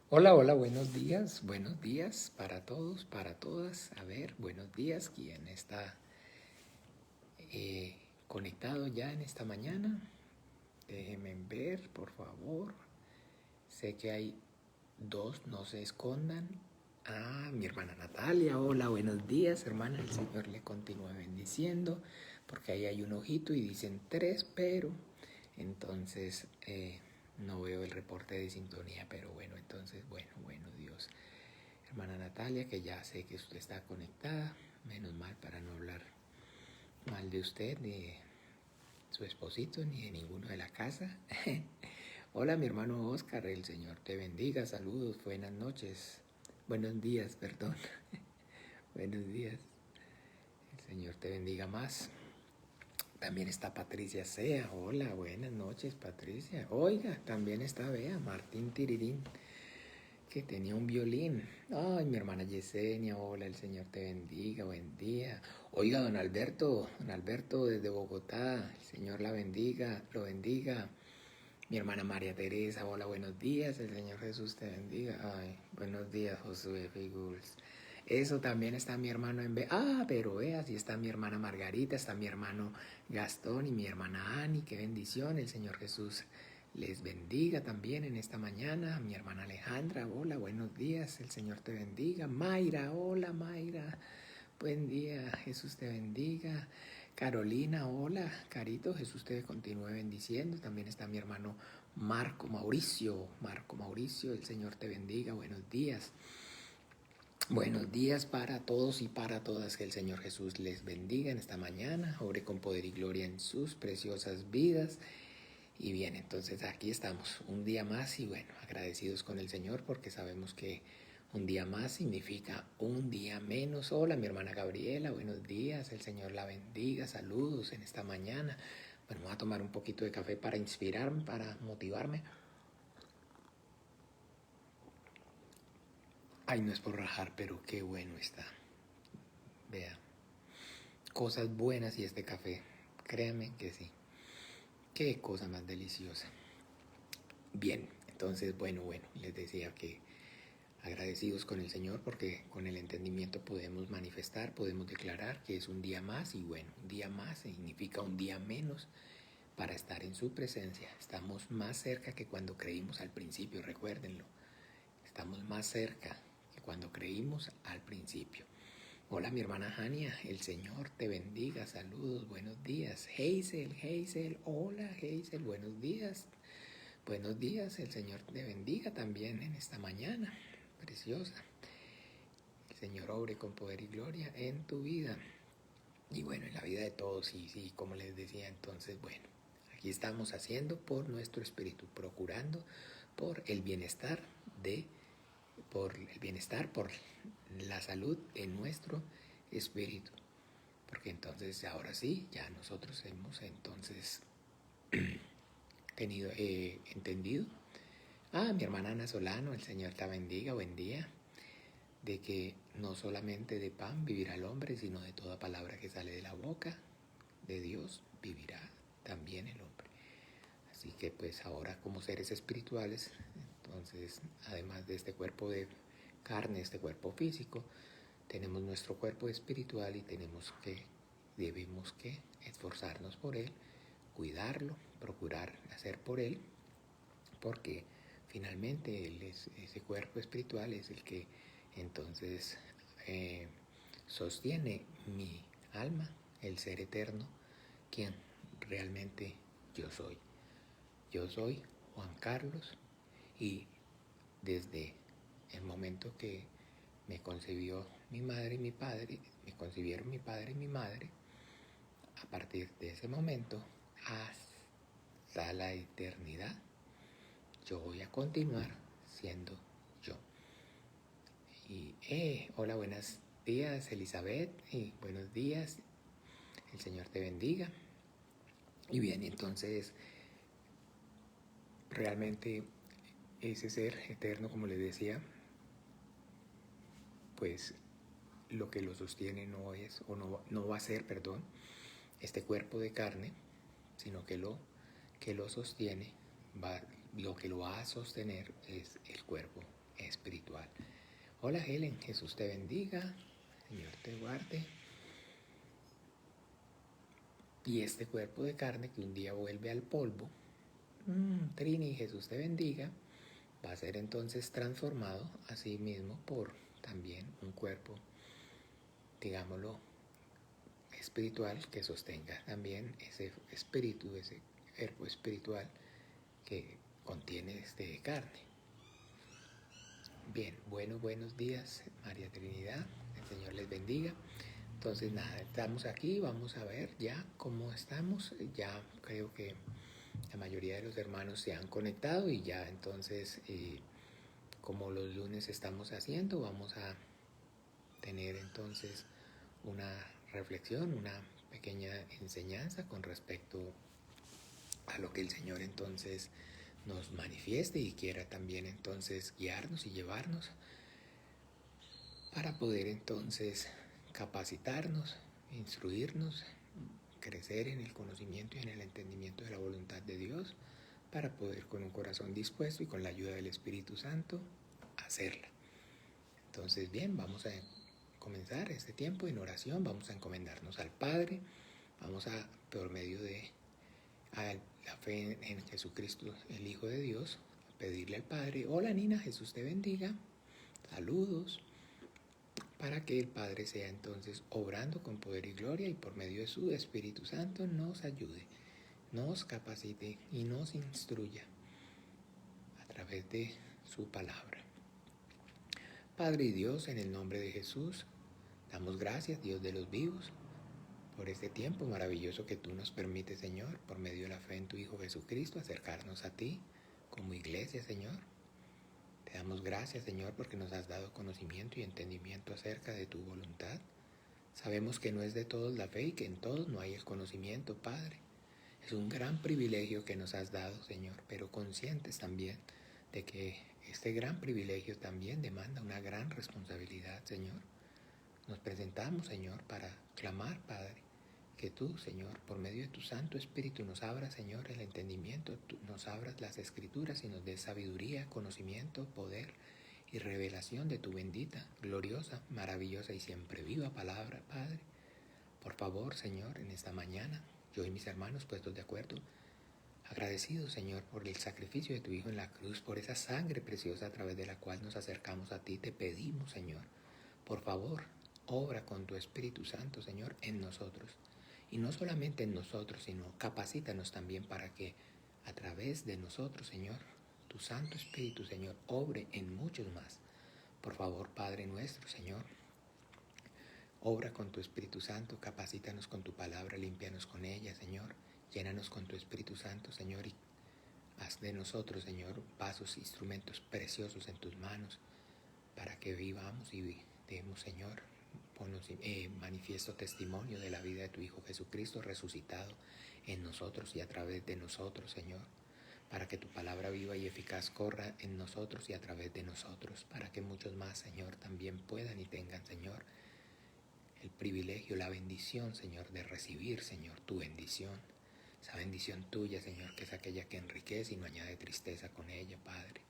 Hola, hola, buenos días para todos, para todas. A ver, buenos días, ¿quién está conectado ya en esta mañana? Déjenme ver, por favor. Sé que hay dos, no se escondan. Ah, mi hermana Natalia, hola, buenos días, hermana. El Señor le continúe bendiciendo, porque ahí hay un ojito y dicen tres, pero entonces no veo el reporte de sintonía, pero bueno, entonces, bueno, Dios. Hermana Natalia, que ya sé que usted está conectada, menos mal para no hablar mal de usted, ni de su esposito, ni de ninguno de la casa. Hola, mi hermano Oscar, el Señor te bendiga, saludos, buenas noches, buenos días, perdón, buenos días, el Señor te bendiga más. También está Patricia Sea, hola, buenas noches Patricia. Oiga, también está Bea, Martín Tirirín, que tenía un violín. Ay, mi hermana Yesenia, hola, el Señor te bendiga, buen día. Oiga, don Alberto desde Bogotá, el Señor la bendiga, lo bendiga. Mi hermana María Teresa, hola, buenos días, el Señor Jesús te bendiga. Ay, buenos días, Josué Figuls. Eso también está mi hermano en B. Ah, pero vea, así está mi hermana Margarita, está mi hermano Gastón y mi hermana Ani, qué bendición, el Señor Jesús les bendiga también en esta mañana. Mi hermana Alejandra, hola, buenos días, el Señor te bendiga. Mayra, hola Mayra, buen día, Jesús te bendiga. Carolina, hola, Carito, Jesús te continúe bendiciendo. También está mi hermano Marco Mauricio, el Señor te bendiga, buenos días. Buenos días para todos y para todas, que el Señor Jesús les bendiga en esta mañana, obre con poder y gloria en sus preciosas vidas. Y bien, entonces aquí estamos, un día más y bueno, agradecidos con el Señor porque sabemos que un día más significa un día menos. Hola, mi hermana Gabriela, buenos días, el Señor la bendiga, saludos en esta mañana. Bueno, voy a tomar un poquito de café para inspirarme, para motivarme. Ay, no es por rajar, pero qué bueno está. Vea, cosas buenas y este café, créanme que sí. Qué cosa más deliciosa. Bien, entonces, bueno, les decía que agradecidos con el Señor porque con el entendimiento podemos manifestar, podemos declarar que es un día más y bueno, un día más significa un día menos para estar en su presencia. Estamos más cerca que cuando creímos al principio, recuérdenlo. Estamos más cerca que cuando creímos al principio. Hola, mi hermana Jania, el Señor te bendiga, saludos, buenos días. Hazel, hola Hazel, buenos días. Buenos días, el Señor te bendiga también en esta mañana preciosa. El Señor obre con poder y gloria en tu vida. Y bueno, en la vida de todos, sí, como les decía, entonces, bueno, aquí estamos haciendo por nuestro espíritu, procurando por el bienestar por la salud de nuestro espíritu. Porque entonces, ahora sí, ya nosotros hemos entonces entendido. Ah, mi hermana Ana Solano, el Señor te bendiga, buen día. De que no solamente de pan vivirá el hombre, sino de toda palabra que sale de la boca de Dios vivirá también el hombre. Así que pues ahora como seres espirituales, entonces además de este cuerpo de carne, este cuerpo físico, tenemos nuestro cuerpo espiritual y debemos que esforzarnos por él, cuidarlo, procurar hacer por él, porque finalmente ese cuerpo espiritual es el que entonces sostiene mi alma, el ser eterno, quien realmente yo soy. Yo soy Juan Carlos y desde el momento que me concebió mi madre y mi padre, me concibieron mi padre y mi madre, a partir de ese momento hasta la eternidad, yo voy a continuar siendo yo. Y hola, buenos días Elizabeth, y buenos días, el Señor te bendiga. Y bien, entonces realmente ese ser eterno, como les decía, pues lo que lo sostiene no es, o no va a ser, perdón, este cuerpo de carne, sino que lo sostiene, lo que lo va a sostener es el cuerpo espiritual. Hola Helen, Jesús te bendiga, Señor te guarde. Y este cuerpo de carne que un día vuelve al polvo, Trini, Jesús te bendiga, va a ser entonces transformado a sí mismo por también un cuerpo, digámoslo, espiritual que sostenga también ese espíritu, ese cuerpo espiritual que contiene este carne. Bien, buenos días, María Trinidad, el Señor les bendiga. Entonces nada, estamos aquí, vamos a ver ya cómo estamos. Ya creo que la mayoría de los hermanos se han conectado y ya entonces, como los lunes estamos haciendo, vamos a tener entonces una reflexión, una pequeña enseñanza con respecto a lo que el Señor entonces nos manifieste y quiera también entonces guiarnos y llevarnos para poder entonces capacitarnos, instruirnos, crecer en el conocimiento y en el entendimiento de la voluntad de Dios, para poder con un corazón dispuesto y con la ayuda del Espíritu Santo hacerla. Entonces bien, vamos a comenzar este tiempo en oración, vamos a encomendarnos al Padre, vamos a, por medio de la fe en Jesucristo, el Hijo de Dios, a pedirle al Padre, hola Nina, Jesús te bendiga, saludos, para que el Padre sea entonces obrando con poder y gloria y por medio de su Espíritu Santo nos ayude, nos capacite y nos instruya a través de su palabra. Padre y Dios, en el nombre de Jesús, damos gracias, Dios de los vivos, por este tiempo maravilloso que tú nos permites, Señor, por medio de la fe en tu Hijo Jesucristo, acercarnos a ti como iglesia, Señor. Te damos gracias, Señor, porque nos has dado conocimiento y entendimiento acerca de tu voluntad. Sabemos que no es de todos la fe y que en todos no hay el conocimiento, Padre. Es un gran privilegio que nos has dado, Señor, pero conscientes también de que este gran privilegio también demanda una gran responsabilidad, Señor. Nos presentamos, Señor, para clamar, Padre, que tú, Señor, por medio de tu Santo Espíritu nos abras, Señor, el entendimiento, tú nos abras las Escrituras y nos des sabiduría, conocimiento, poder y revelación de tu bendita, gloriosa, maravillosa y siempre viva palabra, Padre. Por favor, Señor, en esta mañana, yo y mis hermanos puestos de acuerdo, agradecidos, Señor, por el sacrificio de tu Hijo en la cruz, por esa sangre preciosa a través de la cual nos acercamos a ti, te pedimos, Señor, por favor, obra con tu Espíritu Santo, Señor, en nosotros. Y no solamente en nosotros, sino capacítanos también para que a través de nosotros, Señor, tu Santo Espíritu, Señor, obre en muchos más. Por favor, Padre nuestro, Señor, obra con tu Espíritu Santo, capacítanos con tu palabra, límpianos con ella, Señor. Llénanos con tu Espíritu Santo, Señor, y haz de nosotros, Señor, vasos, instrumentos preciosos en tus manos, para que vivamos y demos, Señor, manifiesto testimonio de la vida de tu Hijo Jesucristo resucitado en nosotros y a través de nosotros, Señor, para que tu palabra viva y eficaz corra en nosotros y a través de nosotros, para que muchos más, Señor, también puedan y tengan, Señor, el privilegio, la bendición, Señor, de recibir, Señor, tu bendición, esa bendición tuya, Señor, que es aquella que enriquece y no añade tristeza con ella, Padre.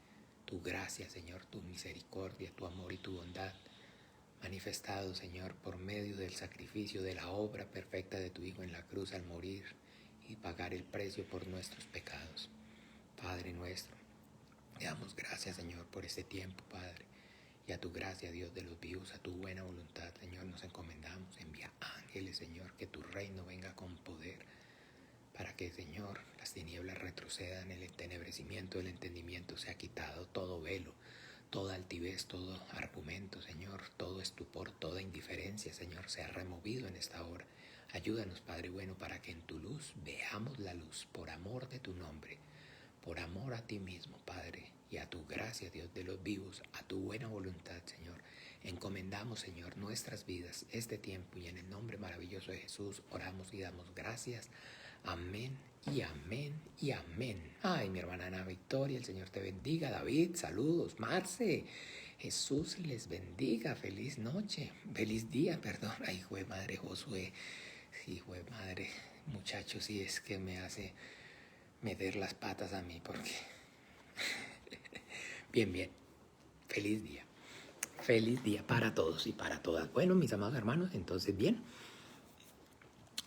Tu gracia, Señor, tu misericordia, tu amor y tu bondad, manifestado, Señor, por medio del sacrificio de la obra perfecta de tu Hijo en la cruz al morir y pagar el precio por nuestros pecados. Padre nuestro, te damos gracias, Señor, por este tiempo, Padre, y a tu gracia, Dios de los vivos, a tu buena voluntad, Señor, nos encomendamos. Envía ángeles, Señor, que tu reino venga con poder, para que, Señor, las tinieblas retrocedan, el entenebrecimiento del entendimiento sea quitado, todo velo, toda altivez, todo argumento, Señor, todo estupor, toda indiferencia, Señor, sea removido en esta hora. Ayúdanos, Padre bueno, para que en tu luz veamos la luz, por amor de tu nombre, por amor a ti mismo, Padre, y a tu gracia, Dios de los vivos, a tu buena voluntad, Señor. Encomendamos, Señor, nuestras vidas, este tiempo, y en el nombre maravilloso de Jesús oramos y damos gracias. Amén y amén y amén. Ay, mi hermana Ana Victoria, el Señor te bendiga. David, saludos. Marce, Jesús les bendiga. Feliz noche, feliz día, perdón. Ay, hijo de madre Josué. Sí, hijo de madre, muchacho, sí es que me hace meter las patas a mí porque... Bien, bien. Feliz día. Feliz día para todos y para todas. Bueno, mis amados hermanos, entonces bien.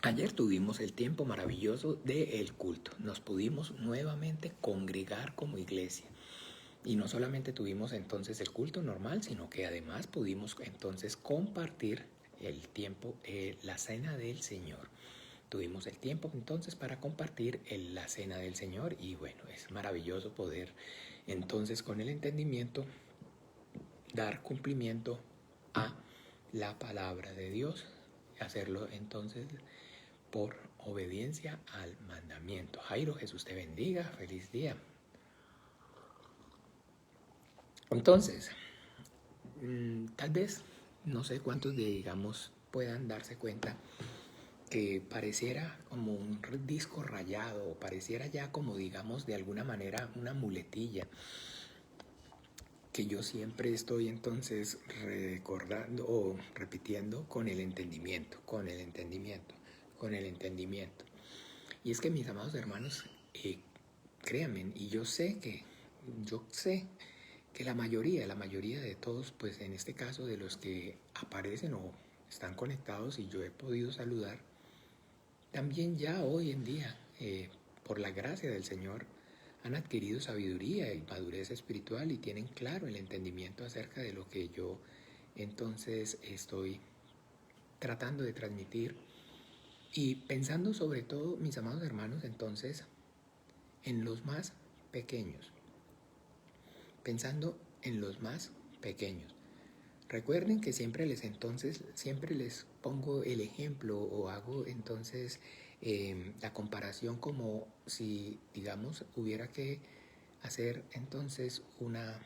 Ayer tuvimos el tiempo maravilloso del culto. Nos pudimos nuevamente congregar como iglesia. Y no solamente tuvimos entonces el culto normal, sino que además pudimos entonces compartir el tiempo, la cena del Señor. Tuvimos el tiempo entonces para compartir la cena del Señor y bueno, es maravilloso poder entonces con el entendimiento dar cumplimiento a la palabra de Dios, hacerlo entonces por obediencia al mandamiento. Jairo, Jesús te bendiga, feliz día. Entonces, tal vez, no sé cuántos digamos puedan darse cuenta que pareciera como un disco rayado, o pareciera ya como digamos de alguna manera una muletilla que yo siempre estoy entonces recordando o repitiendo con el entendimiento, con el entendimiento, con el entendimiento. Y es que mis amados hermanos, créanme, y yo sé que la mayoría de todos, pues en este caso de los que aparecen o están conectados y yo he podido saludar, también ya hoy en día, por la gracia del Señor, han adquirido sabiduría y madurez espiritual y tienen claro el entendimiento acerca de lo que yo entonces estoy tratando de transmitir y pensando sobre todo, mis amados hermanos, entonces en los más pequeños, pensando en los más pequeños. Recuerden que siempre les pongo el ejemplo o hago entonces la comparación como si, digamos, hubiera que hacer entonces una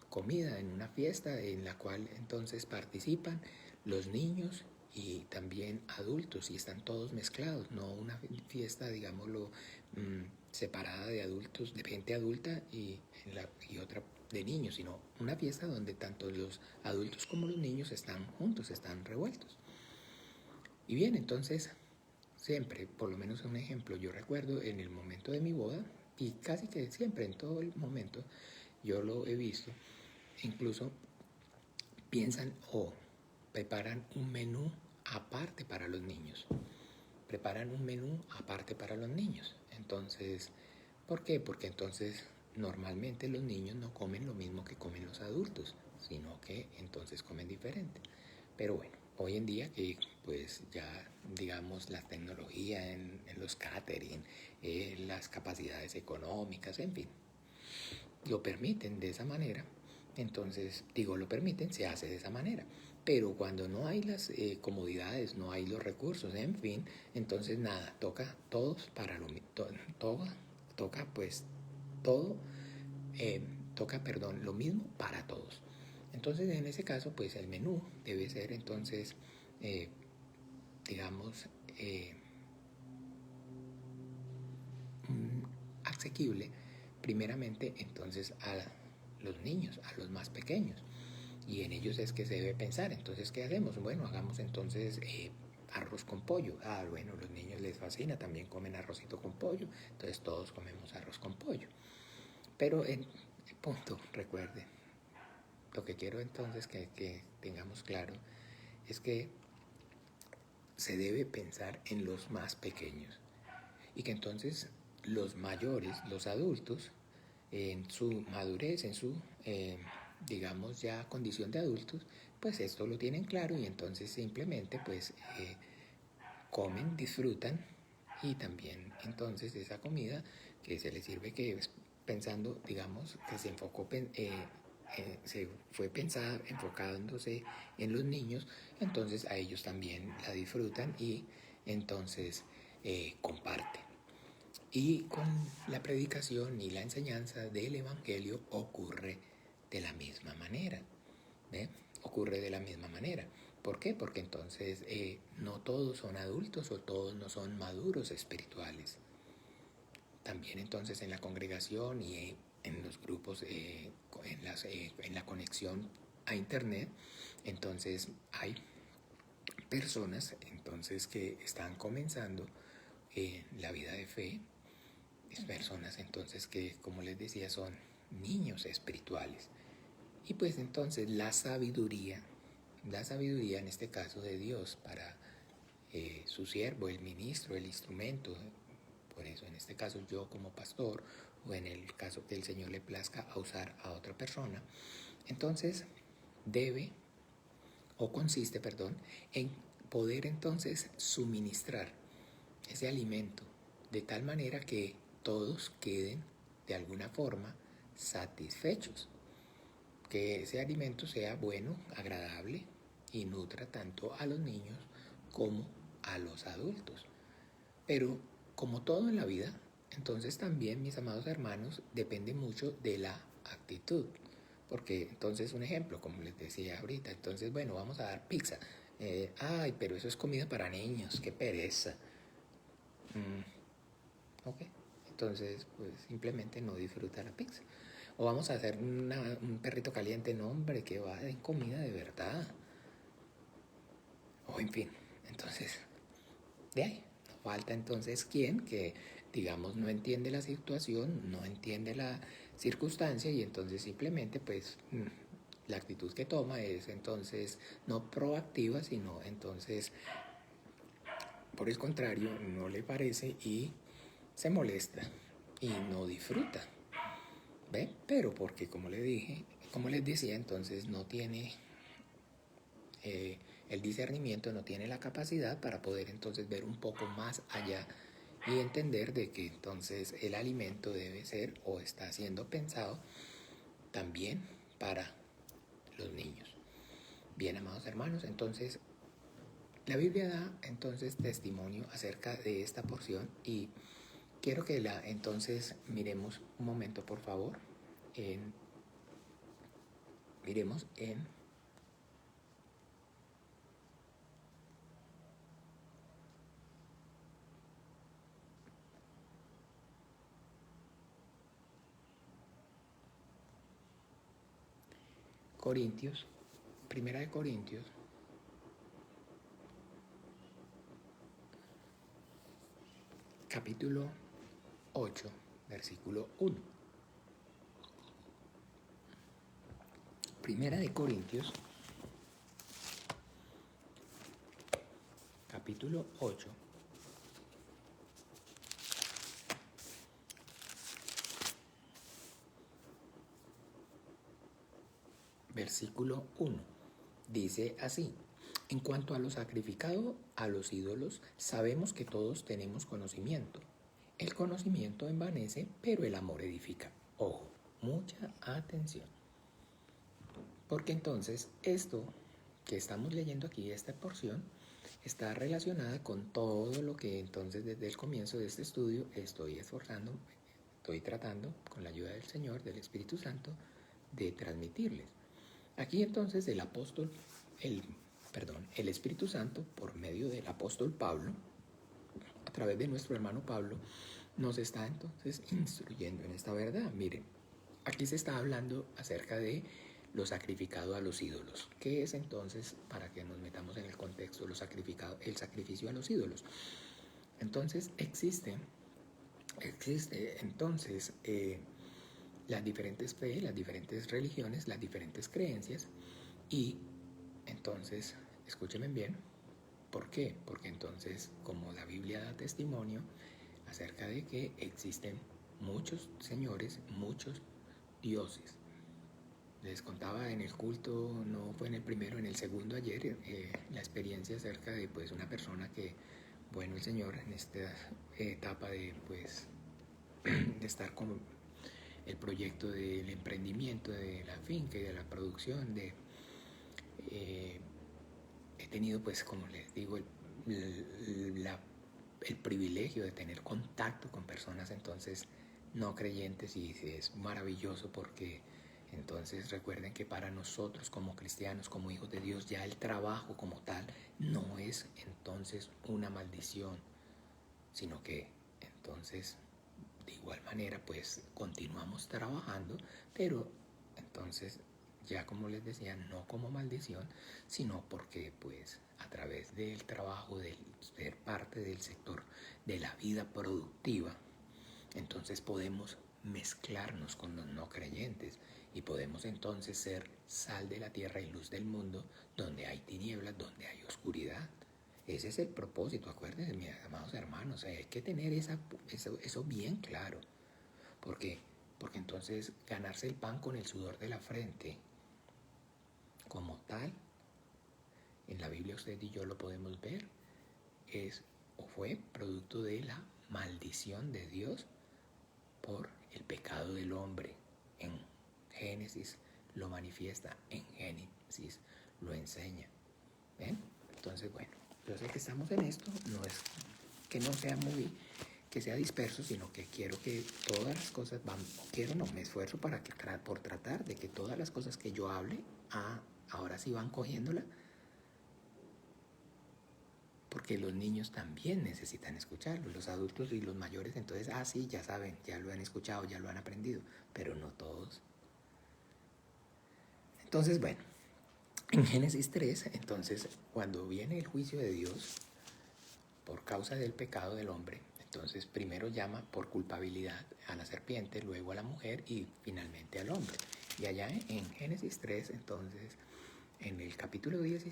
comida en una fiesta en la cual entonces participan los niños y también adultos y están todos mezclados, no una fiesta, digámoslo, separada de adultos, de gente adulta y otra de niños, sino una fiesta donde tanto los adultos como los niños están juntos, están revueltos. Y bien, entonces, siempre, por lo menos un ejemplo, yo recuerdo en el momento de mi boda, y casi que siempre, en todo el momento, yo lo he visto, incluso piensan o preparan un menú aparte para los niños. Preparan un menú aparte para los niños. Entonces, ¿por qué? Porque entonces normalmente los niños no comen lo mismo que comen los adultos, sino que entonces comen diferente. Pero bueno, hoy en día que pues ya digamos la tecnología en los catering, las capacidades económicas, en fin, lo permiten de esa manera, entonces digo lo permiten, se hace de esa manera. Pero cuando no hay las comodidades, no hay los recursos, en fin, entonces nada, toca todos para lo mismo, toca pues todo, lo mismo para todos. Entonces en ese caso pues el menú debe ser entonces, digamos, asequible primeramente entonces a los niños, a los más pequeños. Y en ellos es que se debe pensar. Entonces, ¿qué hacemos? Bueno, hagamos entonces arroz con pollo. Ah, bueno, los niños les fascina, también comen arrocito con pollo. Entonces todos comemos arroz con pollo. Pero en punto, recuerden, lo que quiero entonces que tengamos claro es que se debe pensar en los más pequeños. Y que entonces los mayores, los adultos, en su madurez, en su, digamos ya condición de adultos, pues esto lo tienen claro y entonces simplemente pues comen, disfrutan y también entonces esa comida que se les sirve que es pensando, digamos, que se enfocó, se fue pensada enfocándose en los niños, entonces a ellos también la disfrutan y entonces comparten. Y con la predicación y la enseñanza del Evangelio ocurre de la misma manera. Ocurre de la misma manera. ¿Por qué? Porque entonces no todos son adultos o todos no son maduros espirituales. también entonces en la congregación y en los grupos, en la conexión a internet, entonces hay personas entonces que están comenzando la vida de fe, es personas entonces que, como les decía, son niños espirituales. Y pues entonces la sabiduría en este caso de Dios para su siervo, el ministro, el instrumento. Por eso en este caso yo como pastor, o en el caso que el Señor le plazca a usar a otra persona, entonces debe, o consiste, perdón, en poder entonces suministrar ese alimento de tal manera que todos queden de alguna forma satisfechos, que ese alimento sea bueno, agradable y nutra tanto a los niños como a los adultos. Pero como todo en la vida, entonces también, mis amados hermanos, depende mucho de la actitud. Porque entonces, un ejemplo, como les decía ahorita, entonces, bueno, vamos a dar pizza. Ay, pero eso es comida para niños, qué pereza. Ok, entonces, pues simplemente no disfruta la pizza. O vamos a hacer un perrito caliente, no, hombre, que va de comida de verdad. O en fin, entonces, de ahí. Falta entonces quien que, digamos, no entiende la situación, no entiende la circunstancia y entonces simplemente, pues, la actitud que toma es entonces no proactiva, sino entonces, por el contrario, no le parece y se molesta y no disfruta. ¿Ve? Pero porque, como le dije, como les decía, entonces no tiene el discernimiento, no tiene la capacidad para poder entonces ver un poco más allá y entender de que entonces el alimento debe ser o está siendo pensado también para los niños. Bien, amados hermanos, entonces la Biblia da entonces testimonio acerca de esta porción y quiero que entonces miremos un momento, por favor, miremos en Corintios, Primera de Corintios, capítulo 8, versículo 1. Primera de Corintios, capítulo 8, versículo 1. Dice así: en cuanto a lo sacrificado a los ídolos, sabemos que todos tenemos conocimiento. El conocimiento envanece, pero el amor edifica. Ojo, mucha atención. Porque entonces esto que estamos leyendo aquí, esta porción, está relacionada con todo lo que entonces desde el comienzo de este estudio estoy tratando con la ayuda del Señor, del Espíritu Santo, de transmitirles. Aquí entonces el Espíritu Santo, por medio del apóstol Pablo, a través de nuestro hermano Pablo, nos está entonces instruyendo en esta verdad. Miren, aquí se está hablando acerca de lo sacrificado a los ídolos. ¿Qué es entonces, para que nos metamos en el contexto, el sacrificio a los ídolos? Entonces existe entonces las diferentes fe, las diferentes religiones, las diferentes creencias y entonces, escúchenme bien, ¿por qué? Porque entonces, como la Biblia da testimonio acerca de que existen muchos señores, muchos dioses. Les contaba en el culto, no fue en el primero, en el segundo ayer, la experiencia acerca de pues una persona que, bueno, el Señor en esta etapa de pues de estar con el proyecto del emprendimiento de la finca y de la producción he tenido pues, como les digo, el privilegio de tener contacto con personas entonces no creyentes y es maravilloso porque entonces recuerden que para nosotros como cristianos, como hijos de Dios, ya el trabajo como tal no es entonces una maldición, sino que entonces de igual manera pues continuamos trabajando, pero entonces ya como les decía, no como maldición, sino porque pues a través del trabajo, de ser parte del sector de la vida productiva, entonces podemos mezclarnos con los no creyentes y podemos entonces ser sal de la tierra y luz del mundo donde hay tinieblas, donde hay oscuridad. Ese es el propósito, acuérdense, mis amados hermanos, hay que tener eso bien claro, porque entonces ganarse el pan con el sudor de la frente, como tal, en la Biblia usted y yo lo podemos ver, es o fue producto de la maldición de Dios por el pecado del hombre. En Génesis lo manifiesta, en Génesis lo enseña. ¿Ven? Entonces, bueno, yo sé que estamos en esto, no es que no sea que sea disperso, sino que quiero que todas las cosas me esfuerzo por tratar de que todas las cosas que yo hable, ahora sí van cogiéndola, porque los niños también necesitan escucharlo, los adultos y los mayores, entonces, sí, ya saben, ya lo han escuchado, ya lo han aprendido, pero no todos. Entonces, bueno, en Génesis 3, entonces, cuando viene el juicio de Dios por causa del pecado del hombre, entonces primero llama por culpabilidad a la serpiente, luego a la mujer y finalmente al hombre. Y allá en Génesis 3, entonces, en el capítulo 10,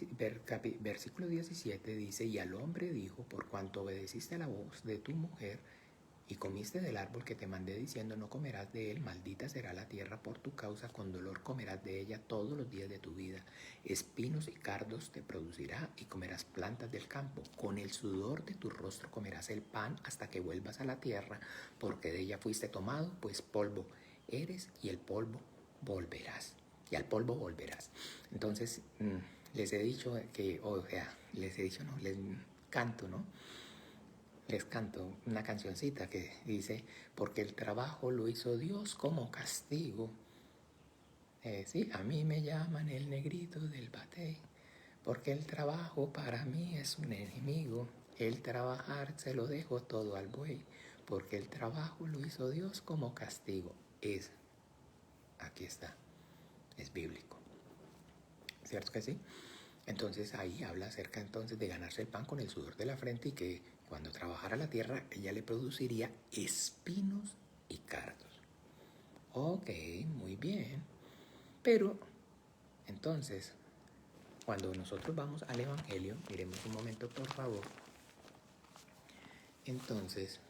versículo 17 dice, y al hombre dijo, por cuanto obedeciste a la voz de tu mujer y comiste del árbol que te mandé diciendo, no comerás de él, maldita será la tierra por tu causa, con dolor comerás de ella todos los días de tu vida. Espinos y cardos te producirá y comerás plantas del campo. Con el sudor de tu rostro comerás el pan hasta que vuelvas a la tierra, porque de ella fuiste tomado, pues polvo eres y el polvo volverás. Y al polvo volverás. Entonces, les he dicho que, les canto, ¿no? Les canto una cancioncita que dice, porque el trabajo lo hizo Dios como castigo. Sí, a mí me llaman el negrito del batey, porque el trabajo para mí es un enemigo. El trabajar se lo dejo todo al buey, porque el trabajo lo hizo Dios como castigo. Aquí está, es bíblico. ¿Cierto que sí? Entonces ahí habla acerca entonces de ganarse el pan con el sudor de la frente y que cuando trabajara la tierra ella le produciría espinos y cardos. Ok, muy bien. Pero entonces, cuando nosotros vamos al Evangelio, miremos un momento por favor. Entonces,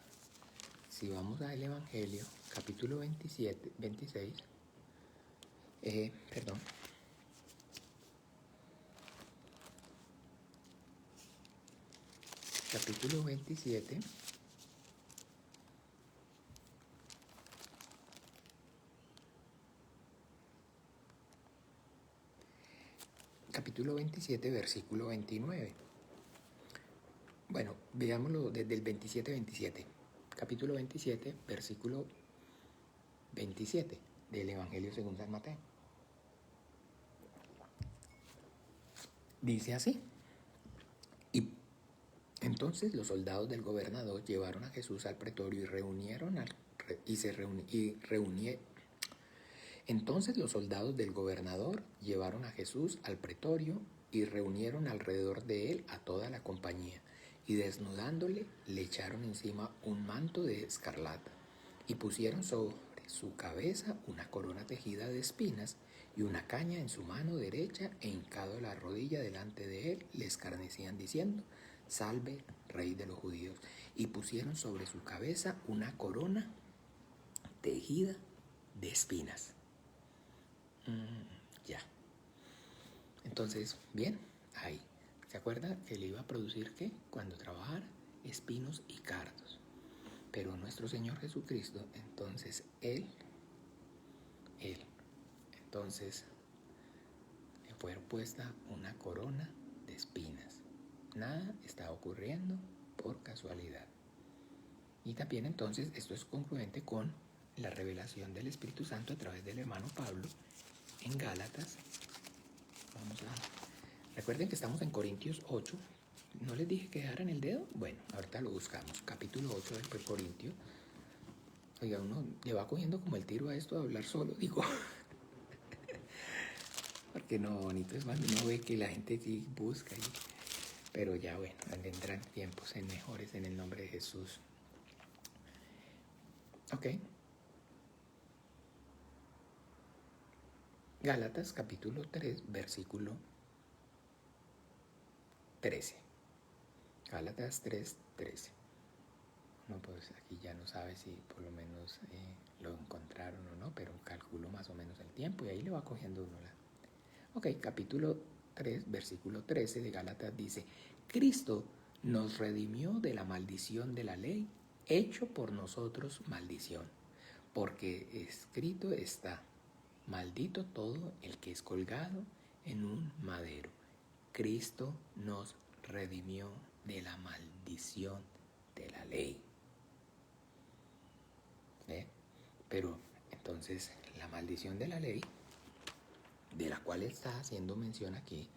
si vamos al Evangelio, capítulo 26, perdón. Capítulo 27. Capítulo 27, versículo 29. Bueno, veámoslo desde el 27. Capítulo 27, versículo 27 del Evangelio según San Mateo. Dice así. Y entonces los soldados del gobernador llevaron a Jesús al pretorio Entonces los soldados del gobernador llevaron a Jesús al pretorio y reunieron alrededor de él a toda la compañía, y desnudándole le echaron encima un manto de escarlata, y pusieron sobre su cabeza una corona tejida de espinas, y una caña en su mano derecha, e hincado la rodilla delante de él, le escarnecían diciendo, Salve, Rey de los judíos. Y pusieron sobre su cabeza una corona tejida de espinas. Ya. Entonces, bien, ahí. ¿Se acuerda que le iba a producir qué? Cuando trabajara, espinos y cardos. Pero nuestro Señor Jesucristo, entonces, entonces, le fue puesta una corona de espinas. Nada está ocurriendo por casualidad. Y también entonces esto es congruente con la revelación del Espíritu Santo a través del hermano Pablo en Gálatas. Recuerden que estamos en Corintios 8. ¿No les dije que dejaran el dedo? Bueno, ahorita lo buscamos. Capítulo 8 de Corintios. Oiga, uno le va cogiendo como el tiro a esto de hablar solo, digo. Porque no, bonito es cuando uno ve que la gente sí busca. Pero ya bueno, vendrán tiempos en mejores en el nombre de Jesús. Ok. Gálatas capítulo 3, versículo 13. Gálatas 3, 13. No, pues aquí ya no sabe si por lo menos lo encontraron o no, pero calculo más o menos el tiempo y ahí le va cogiendo uno la... Ok, capítulo 3, versículo 13 de Gálatas dice, Cristo nos redimió de la maldición de la ley, hecho por nosotros maldición, porque escrito está, maldito todo el que es colgado en un madero. Cristo nos redimió de la maldición de la ley. Pero entonces la maldición de la ley, de la cual está haciendo mención aquí,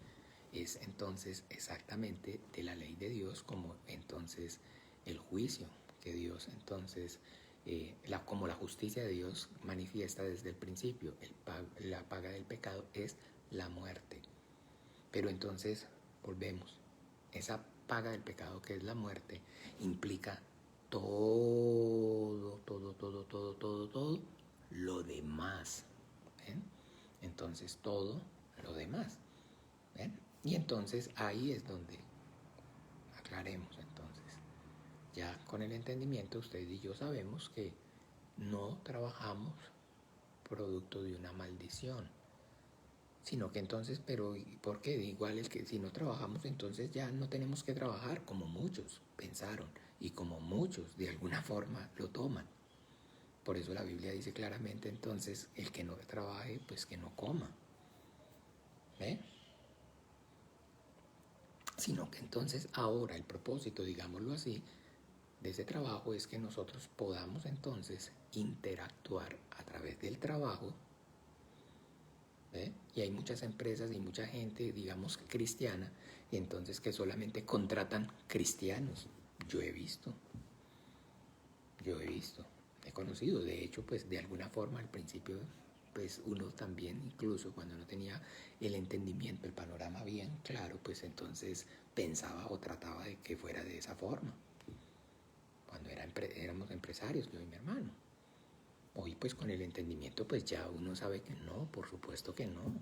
es entonces exactamente de la ley de Dios, como entonces el juicio que Dios entonces, como la justicia de Dios manifiesta desde el principio. La paga del pecado es la muerte. Pero entonces volvemos, esa paga del pecado que es la muerte implica todo lo demás. ¿Ven? Entonces todo lo demás. ¿Ven? Y entonces ahí es donde aclaremos entonces. Ya con el entendimiento usted y yo sabemos que no trabajamos producto de una maldición, sino que entonces, pero ¿por qué? Igual es que si no trabajamos entonces ya no tenemos que trabajar, como muchos pensaron y como muchos de alguna forma lo toman. Por eso la Biblia dice claramente entonces, el que no trabaje, pues que no coma. ¿Ve? Sino que entonces ahora el propósito, digámoslo así, de ese trabajo es que nosotros podamos entonces interactuar a través del trabajo. ¿Ve? Y hay muchas empresas y mucha gente, digamos, cristiana, y entonces que solamente contratan cristianos. Yo he visto, he conocido. De hecho, pues de alguna forma al principio, pues uno también, incluso cuando no tenía el entendimiento, el panorama bien claro, pues entonces pensaba o trataba de que fuera de esa forma. Cuando éramos empresarios, yo y mi hermano. Hoy pues con el entendimiento pues ya uno sabe que no, por supuesto que no.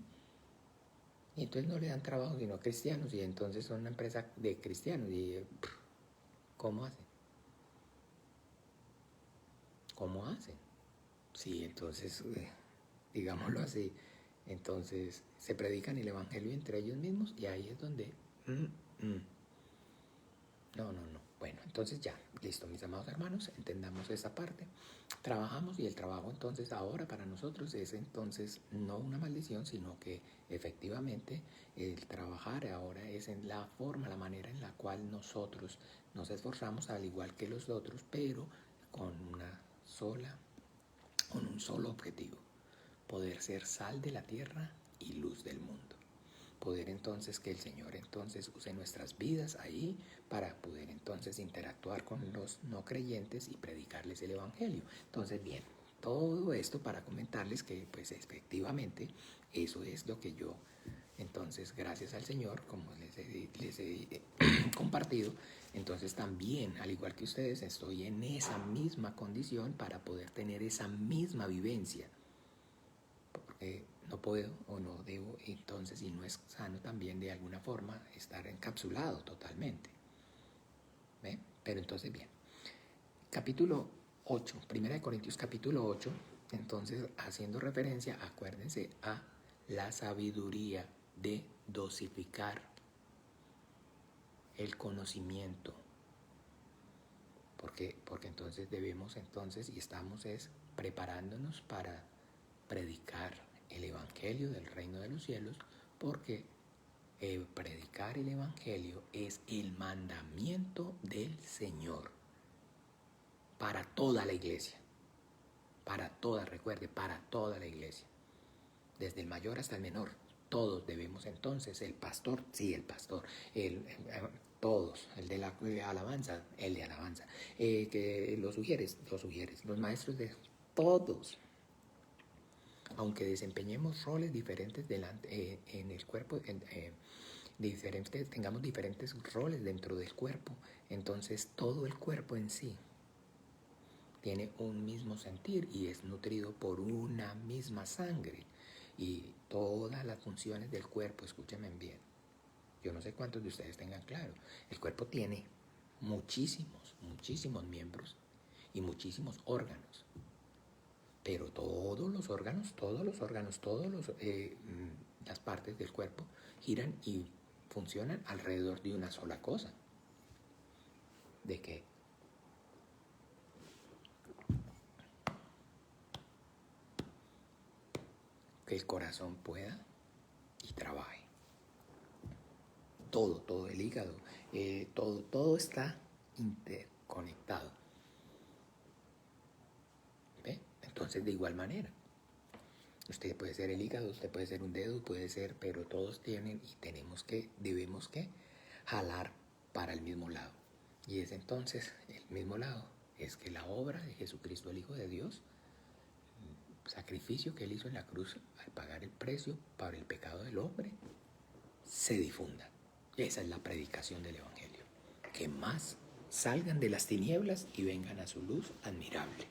Y entonces no le dan trabajo sino a cristianos y entonces son una empresa de cristianos y ¿cómo hacen? ¿Cómo hacen? Sí, entonces, digámoslo así, entonces se predican el evangelio entre ellos mismos y ahí es donde... No. Bueno, entonces ya, listo, mis amados hermanos, entendamos esa parte. Trabajamos y el trabajo entonces ahora para nosotros es entonces no una maldición, sino que efectivamente el trabajar ahora es en la forma, la manera en la cual nosotros nos esforzamos al igual que los otros, pero con un solo objetivo, poder ser sal de la tierra y luz del mundo. Poder entonces que el Señor entonces use nuestras vidas ahí para poder entonces interactuar con los no creyentes y predicarles el Evangelio. Entonces, bien, todo esto para comentarles que pues efectivamente eso es lo que yo entonces gracias al Señor, como les he compartido, entonces también, al igual que ustedes, estoy en esa misma condición para poder tener esa misma vivencia. Porque no puedo o no debo, entonces, y no es sano también de alguna forma estar encapsulado totalmente. ¿Ve? Pero entonces, bien. Capítulo 8, 1 Corintios capítulo 8, entonces haciendo referencia, acuérdense, a la sabiduría de dosificar el conocimiento. Porque entonces debemos entonces y estamos preparándonos para predicar el Evangelio del Reino de los Cielos, porque predicar el Evangelio es el mandamiento del Señor para toda la iglesia, recuerde, para toda la iglesia, desde el mayor hasta el menor. Todos debemos entonces, el pastor, todos, el de la alabanza, que los sugieres, los maestros de todos, aunque desempeñemos roles diferentes en el cuerpo, tengamos diferentes roles dentro del cuerpo, entonces todo el cuerpo en sí tiene un mismo sentir y es nutrido por una misma sangre. Y todas las funciones del cuerpo, escúchenme bien, yo no sé cuántos de ustedes tengan claro, el cuerpo tiene muchísimos miembros y muchísimos órganos, pero todos los órganos, las partes del cuerpo giran y funcionan alrededor de una sola cosa. ¿De qué? Que el corazón pueda y trabaje. Todo, el hígado, todo está interconectado. ¿Ve? Entonces, de igual manera, usted puede ser el hígado, usted puede ser un dedo, puede ser, pero todos tienen y debemos que jalar para el mismo lado. Y es entonces el mismo lado, es que la obra de Jesucristo, el Hijo de Dios, sacrificio que Él hizo en la cruz al pagar el precio para el pecado del hombre, se difunda. Esa es la predicación del Evangelio. Que más salgan de las tinieblas y vengan a su luz admirable.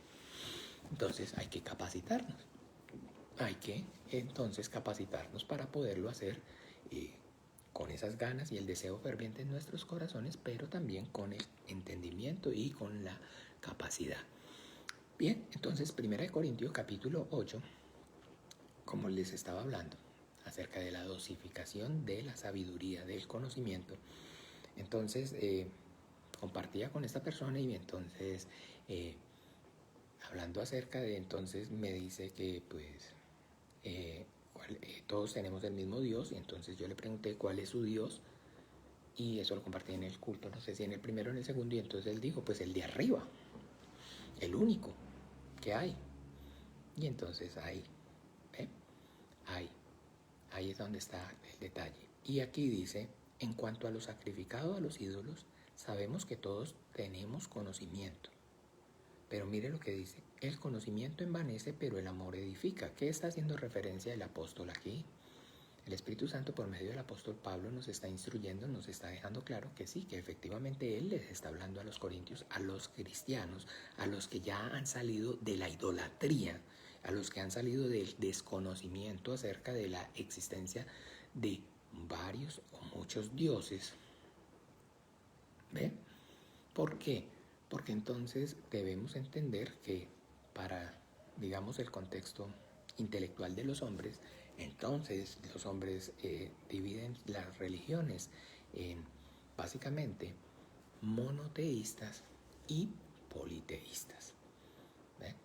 Entonces hay que capacitarnos. Hay que entonces capacitarnos para poderlo hacer con esas ganas y el deseo ferviente en nuestros corazones, pero también con el entendimiento y con la capacidad. Bien, entonces 1 Corintios capítulo 8, como les estaba hablando, acerca de la dosificación de la sabiduría, del conocimiento. Entonces, compartía con esta persona y entonces, hablando acerca de, entonces me dice que pues todos tenemos el mismo Dios, y entonces yo le pregunté cuál es su Dios, y eso lo compartí en el culto, no sé si en el primero o en el segundo, y entonces él dijo, pues el de arriba, el único que hay. Y entonces ahí es donde está el detalle. Y aquí dice, en cuanto a lo sacrificado a los ídolos, sabemos que todos tenemos conocimiento. Pero mire lo que dice, el conocimiento envanece, pero el amor edifica. ¿Qué está haciendo referencia el apóstol aquí? El Espíritu Santo, por medio del apóstol Pablo, nos está instruyendo, nos está dejando claro que sí, que efectivamente él les está hablando a los corintios, a los cristianos, a los que ya han salido de la idolatría, a los que han salido del desconocimiento acerca de la existencia de varios o muchos dioses. ¿Ve? ¿Por qué? Porque entonces debemos entender que para, digamos, el contexto intelectual de los hombres, entonces los hombres dividen las religiones en básicamente monoteístas y politeístas. ¿Ve?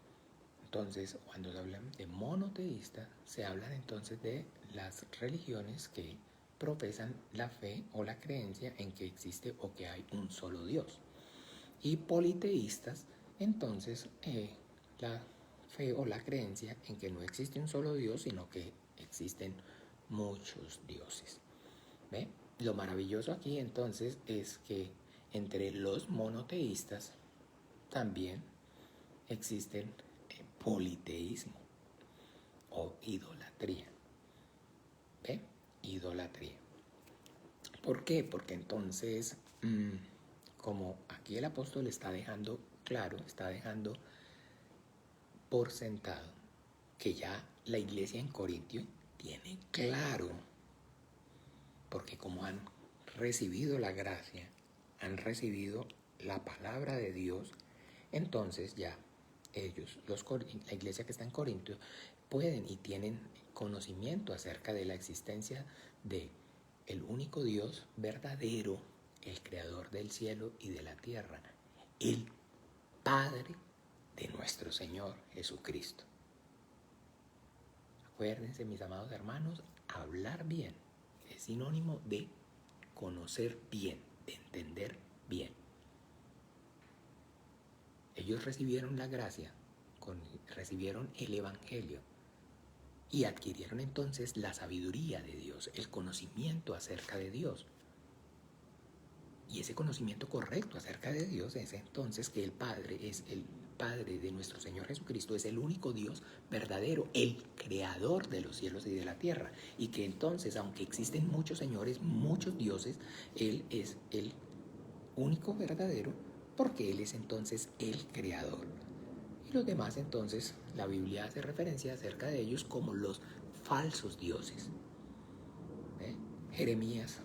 Entonces, cuando se habla de monoteísta, se habla entonces de las religiones que profesan la fe o la creencia en que existe o que hay un solo Dios. Y politeístas, entonces, la fe o la creencia en que no existe un solo Dios, sino que existen muchos dioses. ¿Ve? Lo maravilloso aquí entonces es que entre los monoteístas también existen politeísmo o idolatría. ¿Ve? Idolatría. ¿Por qué? Porque entonces, como aquí el apóstol está dejando claro, está dejando por sentado que ya la iglesia en Corintio tiene claro, porque como han recibido la gracia, han recibido la palabra de Dios, entonces ya ellos, la iglesia que está en Corintio, pueden y tienen conocimiento acerca de la existencia de el único Dios verdadero, el creador del cielo y de la tierra, el Padre de nuestro Señor Jesucristo. Acuérdense, mis amados hermanos, hablar bien es sinónimo de conocer bien, de entender bien. Ellos recibieron la gracia, recibieron el Evangelio y adquirieron entonces la sabiduría de Dios, el conocimiento acerca de Dios. Y ese conocimiento correcto acerca de Dios es entonces que el Padre es el Padre de nuestro Señor Jesucristo, es el único Dios verdadero, el creador de los cielos y de la tierra. Y que entonces, aunque existen muchos señores, muchos dioses, Él es el único verdadero porque Él es entonces el creador. Y los demás entonces, la Biblia hace referencia acerca de ellos como los falsos dioses. Jeremías,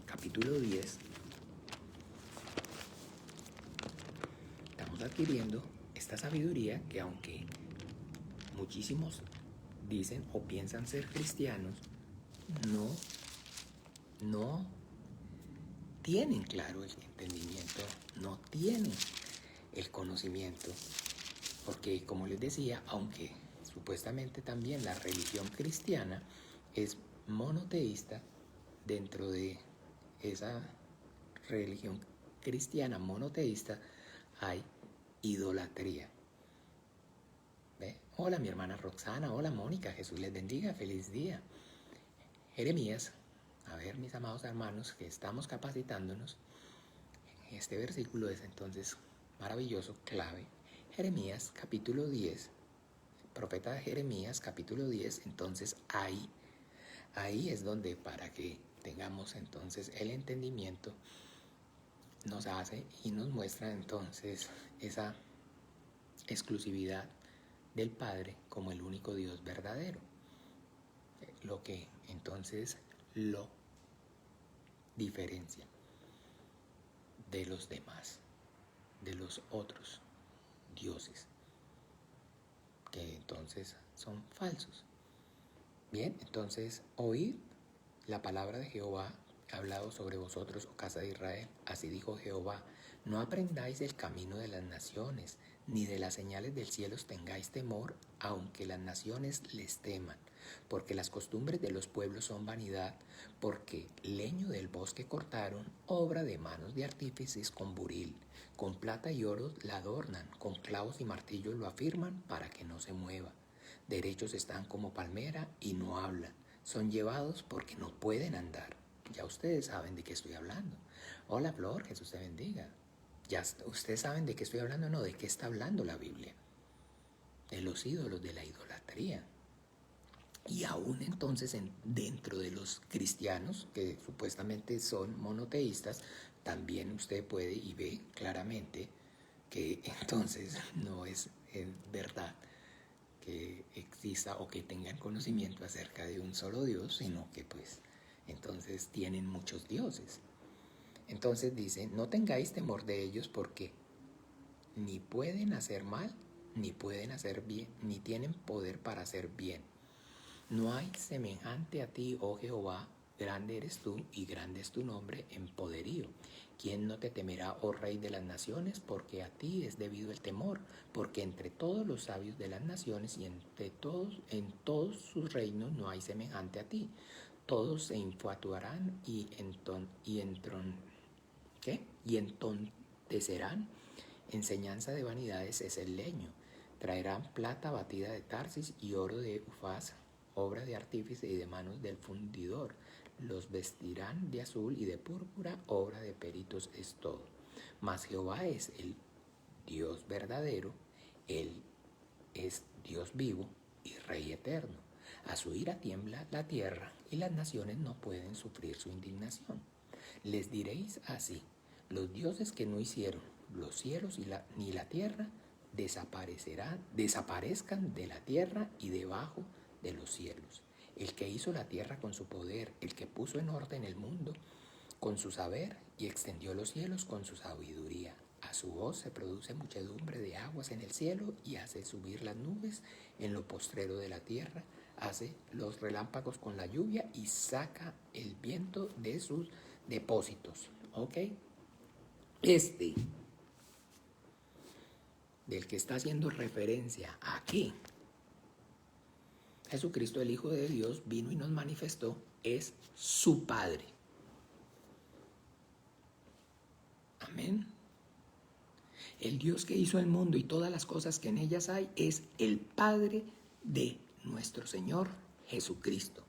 capítulo 10. Estamos adquiriendo esta sabiduría que aunque muchísimos dicen o piensan ser cristianos, no tienen claro el entendimiento, no tienen el conocimiento, porque como les decía, aunque supuestamente también la religión cristiana es monoteísta, dentro de esa religión cristiana monoteísta hay idolatría. ¿Ve? Hola mi hermana Roxana, hola Mónica, Jesús les bendiga, feliz día. Jeremías, a ver mis amados hermanos que estamos capacitándonos, este versículo es entonces maravilloso, clave. Jeremías capítulo 10, profeta de Jeremías capítulo 10, entonces ahí es donde para que tengamos entonces el entendimiento nos hace y nos muestra entonces esa exclusividad del Padre como el único Dios verdadero, lo que entonces lo diferencia de los demás, de los otros dioses, que entonces son falsos. Bien, entonces oíd la palabra de Jehová hablado sobre vosotros, oh casa de Israel. Así dijo Jehová: no aprendáis el camino de las naciones, ni de las señales del cielo tengáis temor, aunque las naciones les teman. Porque las costumbres de los pueblos son vanidad, porque leño del bosque cortaron, obra de manos de artífices con buril. Con plata y oro la adornan, con clavos y martillos lo afirman para que no se mueva. Derechos están como palmera y no hablan. Son llevados porque no pueden andar. Ya ustedes saben de qué estoy hablando. Hola Flor, Jesús te bendiga. Ya ustedes saben de qué estoy hablando, no, de qué está hablando la Biblia. De los ídolos, de la idolatría. Y aún entonces dentro de los cristianos, que supuestamente son monoteístas, también usted puede y ve claramente que entonces no es verdad que exista o que tengan conocimiento acerca de un solo Dios, sino que pues entonces tienen muchos dioses. Entonces dice: no tengáis temor de ellos, porque ni pueden hacer mal, ni pueden hacer bien, ni tienen poder para hacer bien. No hay semejante a ti, oh Jehová, grande eres tú y grande es tu nombre en poderío. ¿Quién no te temerá, oh Rey de las naciones? Porque a ti es debido el temor, porque entre todos los sabios de las naciones y en todos sus reinos no hay semejante a ti. Todos se infatuarán y entontecerán. Enseñanza de vanidades es el leño. Traerán plata batida de Tarsis y oro de Ufaz, obra de artífice y de manos del fundidor. Los vestirán de azul y de púrpura, obra de peritos es todo. Mas Jehová es el Dios verdadero, Él es Dios vivo y Rey eterno. A su ira tiembla la tierra y las naciones no pueden sufrir su indignación. Les diréis así: los dioses que no hicieron los cielos ni la tierra desaparezcan de la tierra y debajo de los cielos. El que hizo la tierra con su poder, el que puso en orden el mundo con su saber y extendió los cielos con su sabiduría. A su voz se produce muchedumbre de aguas en el cielo y hace subir las nubes en lo postrero de la tierra, hace los relámpagos con la lluvia y saca el viento de sus depósitos. ¿Ok? Del que está haciendo referencia aquí, Jesucristo, el Hijo de Dios, vino y nos manifestó, es su Padre. Amén. El Dios que hizo el mundo y todas las cosas que en ellas hay es el Padre de nuestro Señor Jesucristo.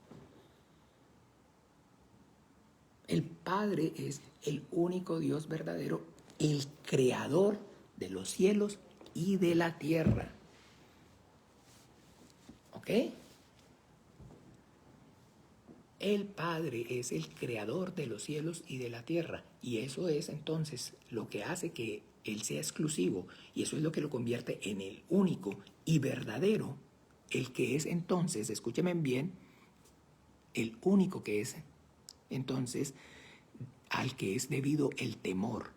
El Padre es el único Dios verdadero, el creador de los cielos y de la tierra. ¿Ok? El Padre es el creador de los cielos y de la tierra. Y eso es entonces lo que hace que Él sea exclusivo. Y eso es lo que lo convierte en el único y verdadero. El que es entonces, escúcheme bien, el único que es entonces al que es debido el temor.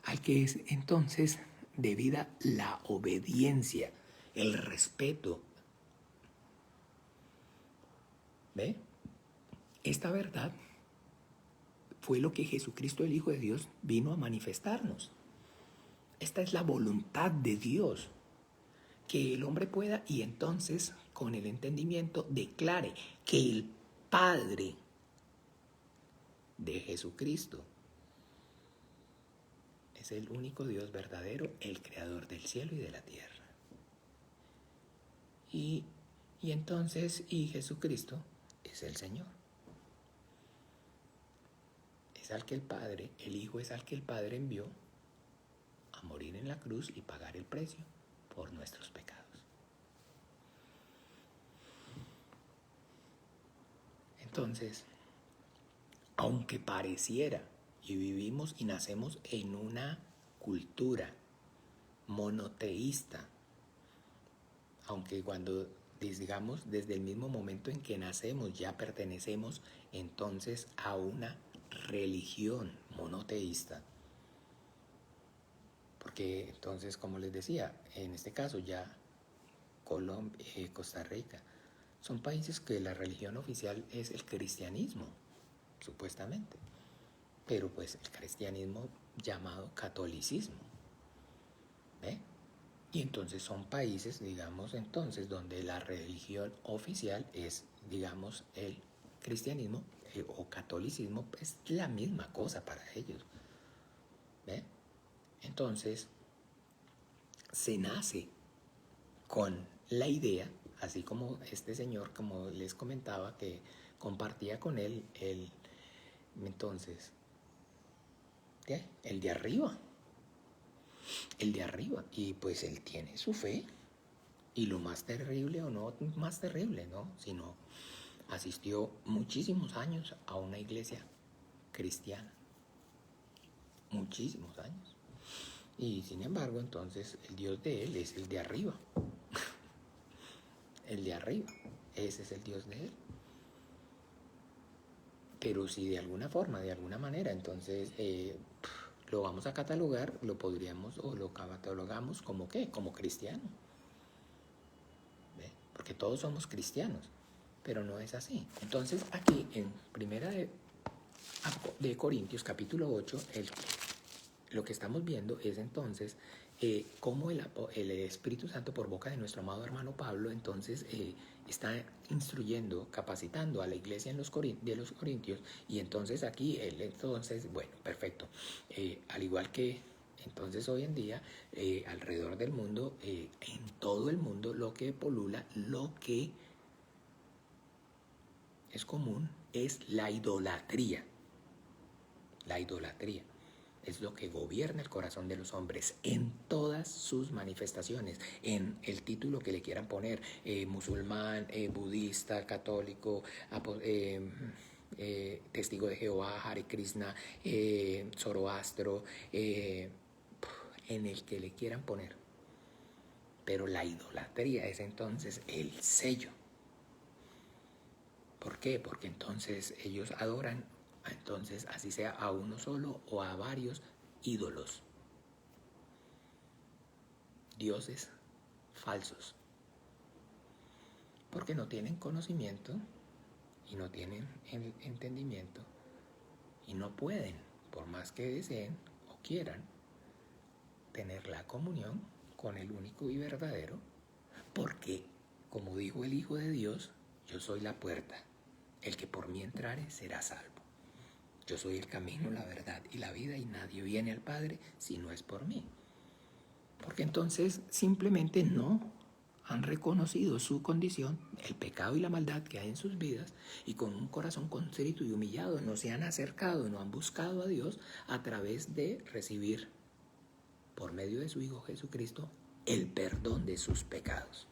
Al que es entonces debida la obediencia, el respeto. ¿Ve? Esta verdad fue lo que Jesucristo, el Hijo de Dios, vino a manifestarnos. Esta es la voluntad de Dios, que el hombre pueda y entonces con el entendimiento declare que el Padre de Jesucristo es el único Dios verdadero, el creador del cielo y de la tierra. Y entonces, Jesucristo es el Señor. Es al que el Padre, el Hijo es al que el Padre envió a morir en la cruz y pagar el precio por nuestros pecados. Entonces, aunque pareciera y vivimos y nacemos en una cultura monoteísta, aunque cuando digamos desde el mismo momento en que nacemos ya pertenecemos entonces a una religión monoteísta, porque entonces, como les decía, en este caso ya Colombia, Costa Rica, son países que la religión oficial es el cristianismo, supuestamente, pero pues el cristianismo llamado catolicismo, ¿ve? Y entonces son países, digamos, entonces donde la religión oficial es, digamos, el cristianismo o catolicismo, es la misma cosa para ellos, ¿ve? Entonces se nace con la idea, así como este señor, como les comentaba, que compartía con él entonces, ¿qué? El de arriba, y pues él tiene su fe, y lo más terrible, o no más terrible, ¿no? Sino asistió muchísimos años a una iglesia cristiana, muchísimos años, y sin embargo entonces el Dios de él es el de arriba, el de arriba, ese es el Dios de él. Pero si de alguna forma, de alguna manera, entonces lo vamos a catalogar, lo podríamos o lo catalogamos como ¿qué? Como cristiano. ¿Ve? Porque todos somos cristianos, pero no es así. Entonces aquí en Primera de Corintios capítulo 8, lo que estamos viendo es entonces cómo el Espíritu Santo por boca de nuestro amado hermano Pablo entonces está instruyendo, capacitando a la iglesia de los Corintios, y entonces aquí él entonces, bueno, perfecto, al igual que entonces hoy en día alrededor del mundo, en todo el mundo, lo que polula, lo que es común es la idolatría. La idolatría es lo que gobierna el corazón de los hombres en todas sus manifestaciones, en el título que le quieran poner, musulmán, budista, católico, testigo de Jehová, Hare Krishna, Zoroastro, en el que le quieran poner. Pero la idolatría es entonces el sello. ¿Por qué? Porque entonces ellos adoran, entonces así sea a uno solo o a varios ídolos, dioses falsos, porque no tienen conocimiento y no tienen entendimiento y no pueden, por más que deseen o quieran, tener la comunión con el único y verdadero, porque, como dijo el Hijo de Dios, yo soy la puerta, el que por mí entrare será salvo. Yo soy el camino, la verdad y la vida, y nadie viene al Padre si no es por mí. Porque entonces simplemente no han reconocido su condición, el pecado y la maldad que hay en sus vidas, y con un corazón contrito y humillado no se han acercado, no han buscado a Dios a través de recibir, por medio de su Hijo Jesucristo, el perdón de sus pecados.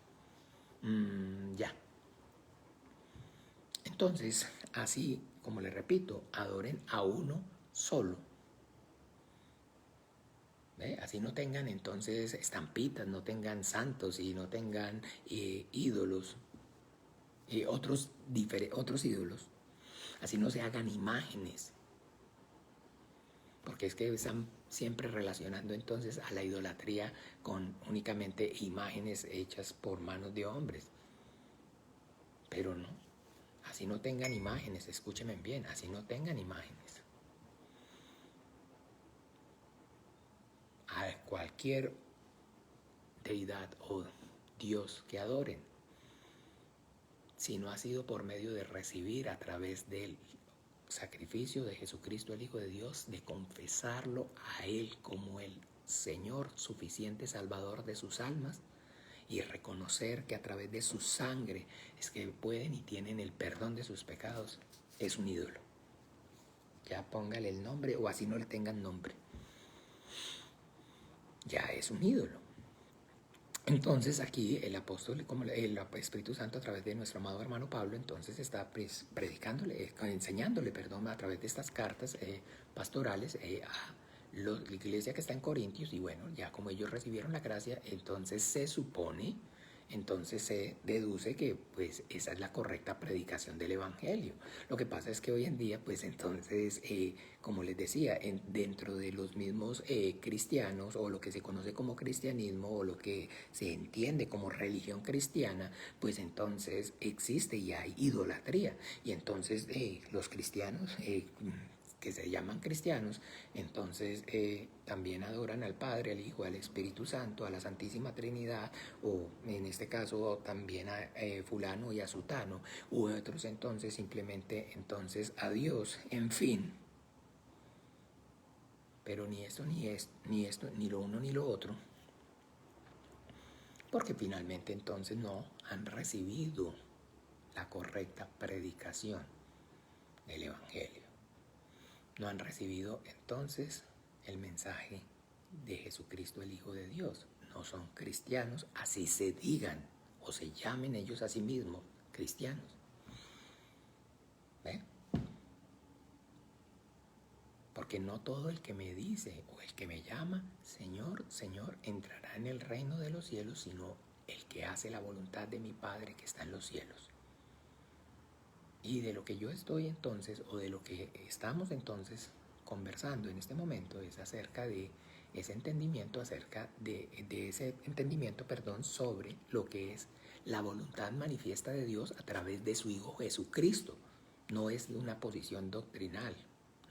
Ya. Entonces, así como les repito, adoren a uno solo. ¿Ve? Así no tengan entonces estampitas, no tengan santos y no tengan ídolos, otros ídolos. Así no se hagan imágenes. Porque es que están siempre relacionando entonces a la idolatría con únicamente imágenes hechas por manos de hombres. Pero no, así no tengan imágenes, escúchenme bien, así no tengan imágenes. A cualquier deidad o Dios que adoren, si no ha sido por medio de recibir a través del sacrificio de Jesucristo, el Hijo de Dios, de confesarlo a Él como el Señor suficiente Salvador de sus almas, y reconocer que a través de su sangre es que pueden y tienen el perdón de sus pecados, es un ídolo. Ya póngale el nombre, o así no le tengan nombre, ya es un ídolo. Entonces aquí el apóstol, como el Espíritu Santo a través de nuestro amado hermano Pablo, entonces está enseñándole, a través de estas cartas pastorales a la iglesia que está en Corintios. Y bueno, ya como ellos recibieron la gracia, entonces se supone, entonces se deduce que pues esa es la correcta predicación del evangelio. Lo que pasa es que hoy en día pues entonces como les decía, dentro de los mismos cristianos, o lo que se conoce como cristianismo, o lo que se entiende como religión cristiana, pues entonces existe y hay idolatría. Y entonces los cristianos que se llaman cristianos, entonces también adoran al Padre, al Hijo, al Espíritu Santo, a la Santísima Trinidad, o en este caso también a fulano y a sutano, u otros entonces simplemente entonces a Dios, en fin. Pero ni esto, ni lo uno ni lo otro, porque finalmente entonces no han recibido la correcta predicación del Evangelio. No han recibido entonces el mensaje de Jesucristo, el Hijo de Dios. No son cristianos, así se digan o se llamen ellos a sí mismos cristianos. ¿Ve? Porque no todo el que me dice o el que me llama Señor, Señor, entrará en el reino de los cielos, sino el que hace la voluntad de mi Padre que está en los cielos. Y de lo que yo estoy entonces, o de lo que estamos entonces conversando en este momento, es acerca de ese entendimiento, sobre lo que es la voluntad manifiesta de Dios a través de su Hijo Jesucristo. No es una posición doctrinal,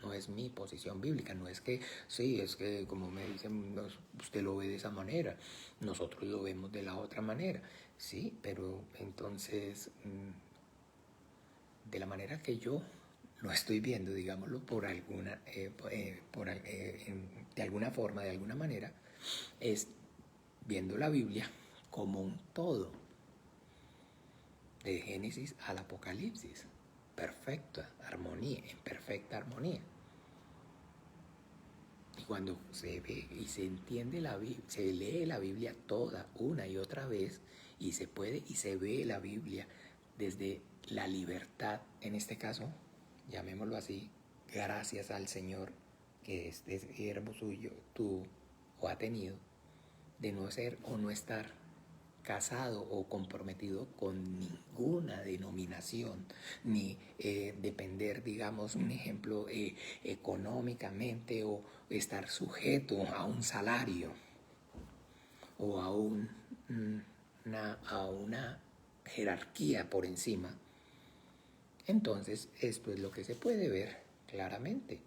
no es mi posición bíblica, no es que, sí, es que como me dicen, usted lo ve de esa manera, nosotros lo vemos de la otra manera, sí, pero entonces de la manera que yo lo estoy viendo, digámoslo, de alguna forma, de alguna manera, es viendo la Biblia como un todo, de Génesis al Apocalipsis, en perfecta armonía. Y cuando se ve y se entiende se lee la Biblia toda, una y otra vez, y se puede y se ve la Biblia desde la libertad, en este caso, llamémoslo así, gracias al Señor que este siervo suyo tuvo o ha tenido, de no ser o no estar casado o comprometido con ninguna denominación, ni depender, digamos, un ejemplo, económicamente, o estar sujeto a un salario o a una jerarquía por encima. Entonces, esto es lo que se puede ver claramente.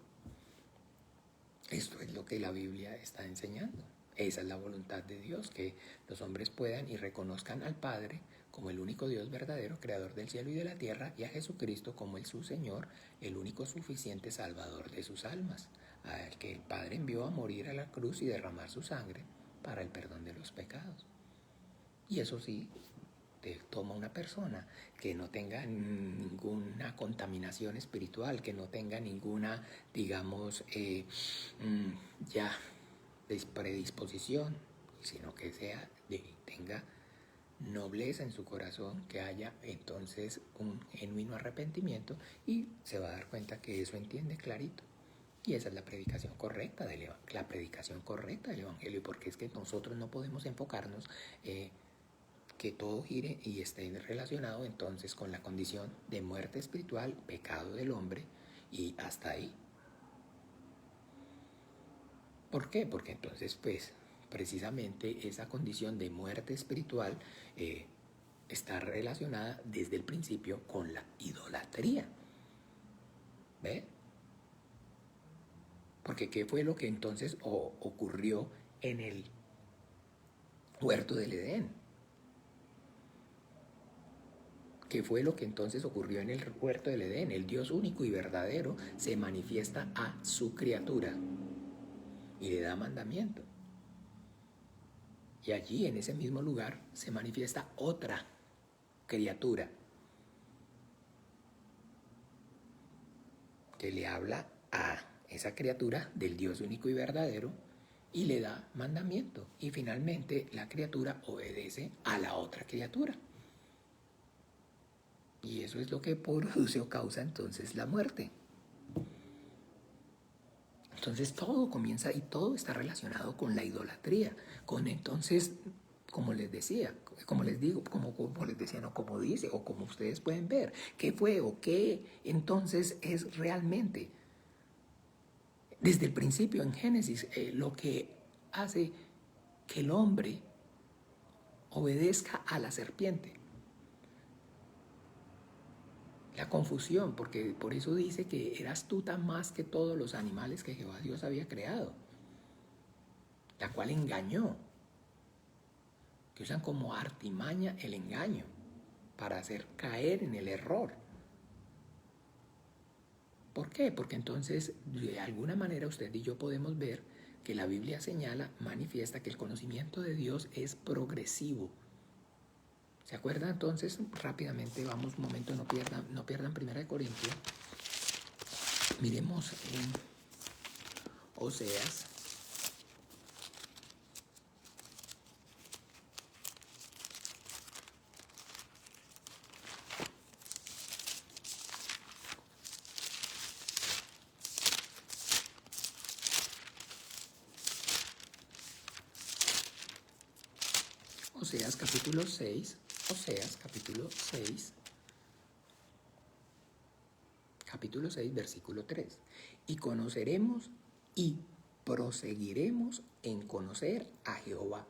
Esto es lo que la Biblia está enseñando. Esa es la voluntad de Dios, que los hombres puedan y reconozcan al Padre como el único Dios verdadero, creador del cielo y de la tierra, y a Jesucristo como su Señor, el único suficiente Salvador de sus almas, al que el Padre envió a morir a la cruz y derramar su sangre para el perdón de los pecados. Y eso sí, te toma una persona que no tenga ninguna contaminación espiritual, que no tenga ninguna, digamos, ya predisposición, sino que tenga nobleza en su corazón, que haya entonces un genuino arrepentimiento y se va a dar cuenta que eso entiende clarito. Y esa es la predicación correcta del Evangelio, porque es que nosotros no podemos enfocarnos que todo gire y esté relacionado entonces con la condición de muerte espiritual, pecado del hombre, y hasta ahí. ¿Por qué? Porque entonces, pues, precisamente esa condición de muerte espiritual está relacionada desde el principio con la idolatría. ¿Ve? Porque ¿qué fue lo que entonces ocurrió en el huerto del Edén? ¿Qué fue lo que entonces ocurrió en el huerto del Edén? El Dios único y verdadero se manifiesta a su criatura y le da mandamiento. Y allí, en ese mismo lugar, se manifiesta otra criatura que le habla a esa criatura del Dios único y verdadero y le da mandamiento. Y finalmente la criatura obedece a la otra criatura. Y eso es lo que produce o causa entonces la muerte. Entonces todo comienza y todo está relacionado con la idolatría, con entonces, como les decía, como les digo, como les decía, no como dice, o como ustedes pueden ver, qué fue o qué entonces es realmente. Desde el principio en Génesis, lo que hace que el hombre obedezca a la serpiente. La confusión, porque por eso dice que era astuta más que todos los animales que Jehová Dios había creado, la cual engañó, que usan como artimaña el engaño para hacer caer en el error. ¿Por qué? Porque entonces de alguna manera usted y yo podemos ver que la Biblia señala, manifiesta que el conocimiento de Dios es progresivo. ¿Se acuerdan? Entonces, rápidamente, vamos un momento, no pierdan 1 Corintios. Miremos en Oseas. Oseas capítulo 6. Oseas capítulo 6. Capítulo 6, versículo 3. Y conoceremos y proseguiremos en conocer a Jehová,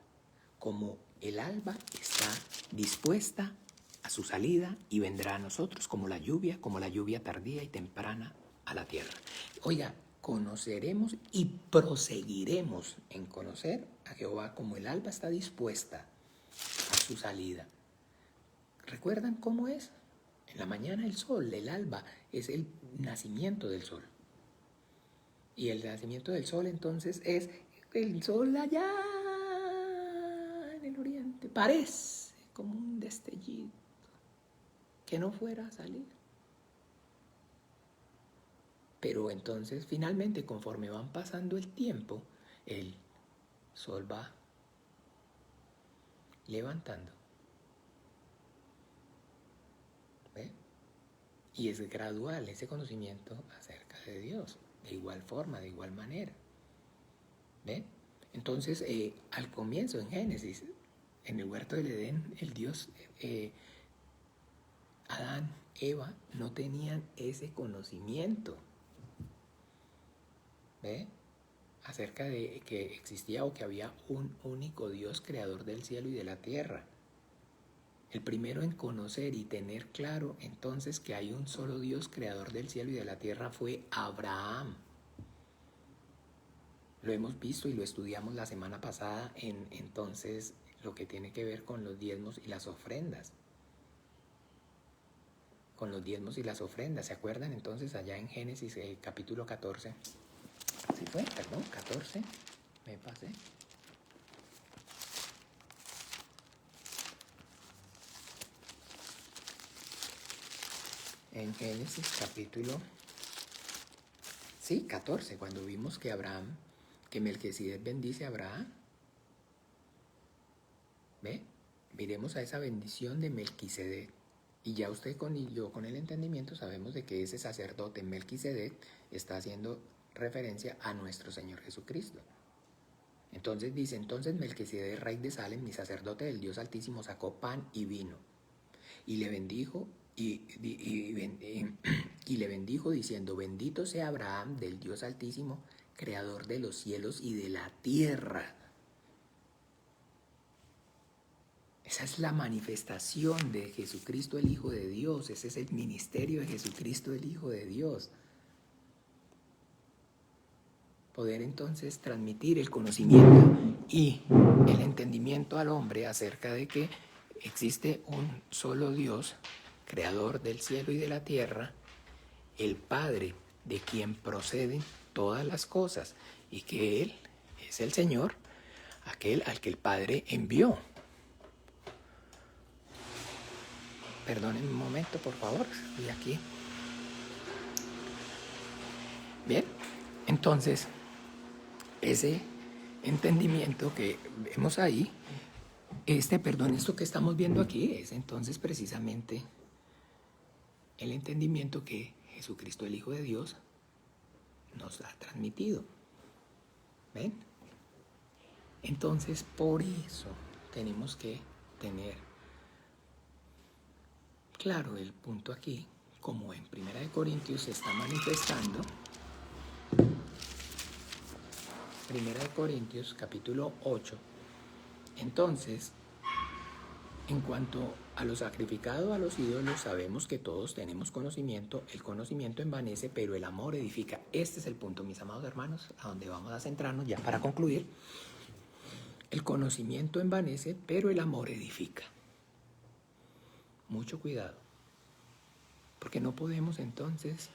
como el alba está dispuesta a su salida y vendrá a nosotros como la lluvia tardía y temprana a la tierra. Oiga, conoceremos y proseguiremos en conocer a Jehová como el alba está dispuesta a su salida. ¿Recuerdan cómo es? En la mañana el sol, el alba, es el nacimiento del sol. Y el nacimiento del sol entonces es el sol allá en el oriente. Parece como un destellito que no fuera a salir. Pero entonces finalmente conforme van pasando el tiempo, el sol va levantando. ¿Ve? Y es gradual ese conocimiento acerca de Dios, de igual forma, de igual manera. ¿Ve? Entonces, al comienzo, en Génesis, en el huerto del Edén, el Dios, Adán, Eva, no tenían ese conocimiento. ¿Ve? Acerca de que existía o que había un único Dios creador del cielo y de la tierra. El primero en conocer y tener claro entonces que hay un solo Dios creador del cielo y de la tierra fue Abraham. Lo hemos visto y lo estudiamos la semana pasada en entonces lo que tiene que ver con los diezmos y las ofrendas. Con los diezmos y las ofrendas. ¿Se acuerdan entonces allá en Génesis capítulo 14? Sí fue, perdón, 14. Me pasé. en Génesis capítulo 14, cuando vimos que Melquisedec bendice a Abraham. ¿Ve? Miremos a esa bendición de Melquisedec. Y ya usted y yo con el entendimiento sabemos de que ese sacerdote Melquisedec está haciendo referencia a nuestro Señor Jesucristo. Entonces dice, Melquisedec, rey de Salem y sacerdote del Dios Altísimo, sacó pan y vino. Y le bendijo, y le bendijo diciendo, bendito sea Abraham del Dios Altísimo, creador de los cielos y de la tierra. Esa es la manifestación de Jesucristo el Hijo de Dios. Ese es el ministerio de Jesucristo el Hijo de Dios. Poder entonces transmitir el conocimiento y el entendimiento al hombre acerca de que existe un solo Dios, creador del cielo y de la tierra, el Padre de quien proceden todas las cosas, y que Él es el Señor, aquel al que el Padre envió. Perdonen un momento, por favor, estoy aquí. Bien, entonces, ese entendimiento que vemos ahí, esto que estamos viendo aquí es entonces precisamente el entendimiento que Jesucristo, el Hijo de Dios, nos ha transmitido. ¿Ven? Entonces, por eso tenemos que tener claro el punto aquí, como en 1 Corintios se está manifestando. 1 Corintios capítulo 8. Entonces, en cuanto a lo sacrificado a los ídolos, sabemos que todos tenemos conocimiento. El conocimiento envanece, pero el amor edifica. Este es el punto, mis amados hermanos, a donde vamos a centrarnos ya para concluir. El conocimiento envanece, pero el amor edifica. Mucho cuidado, porque no podemos entonces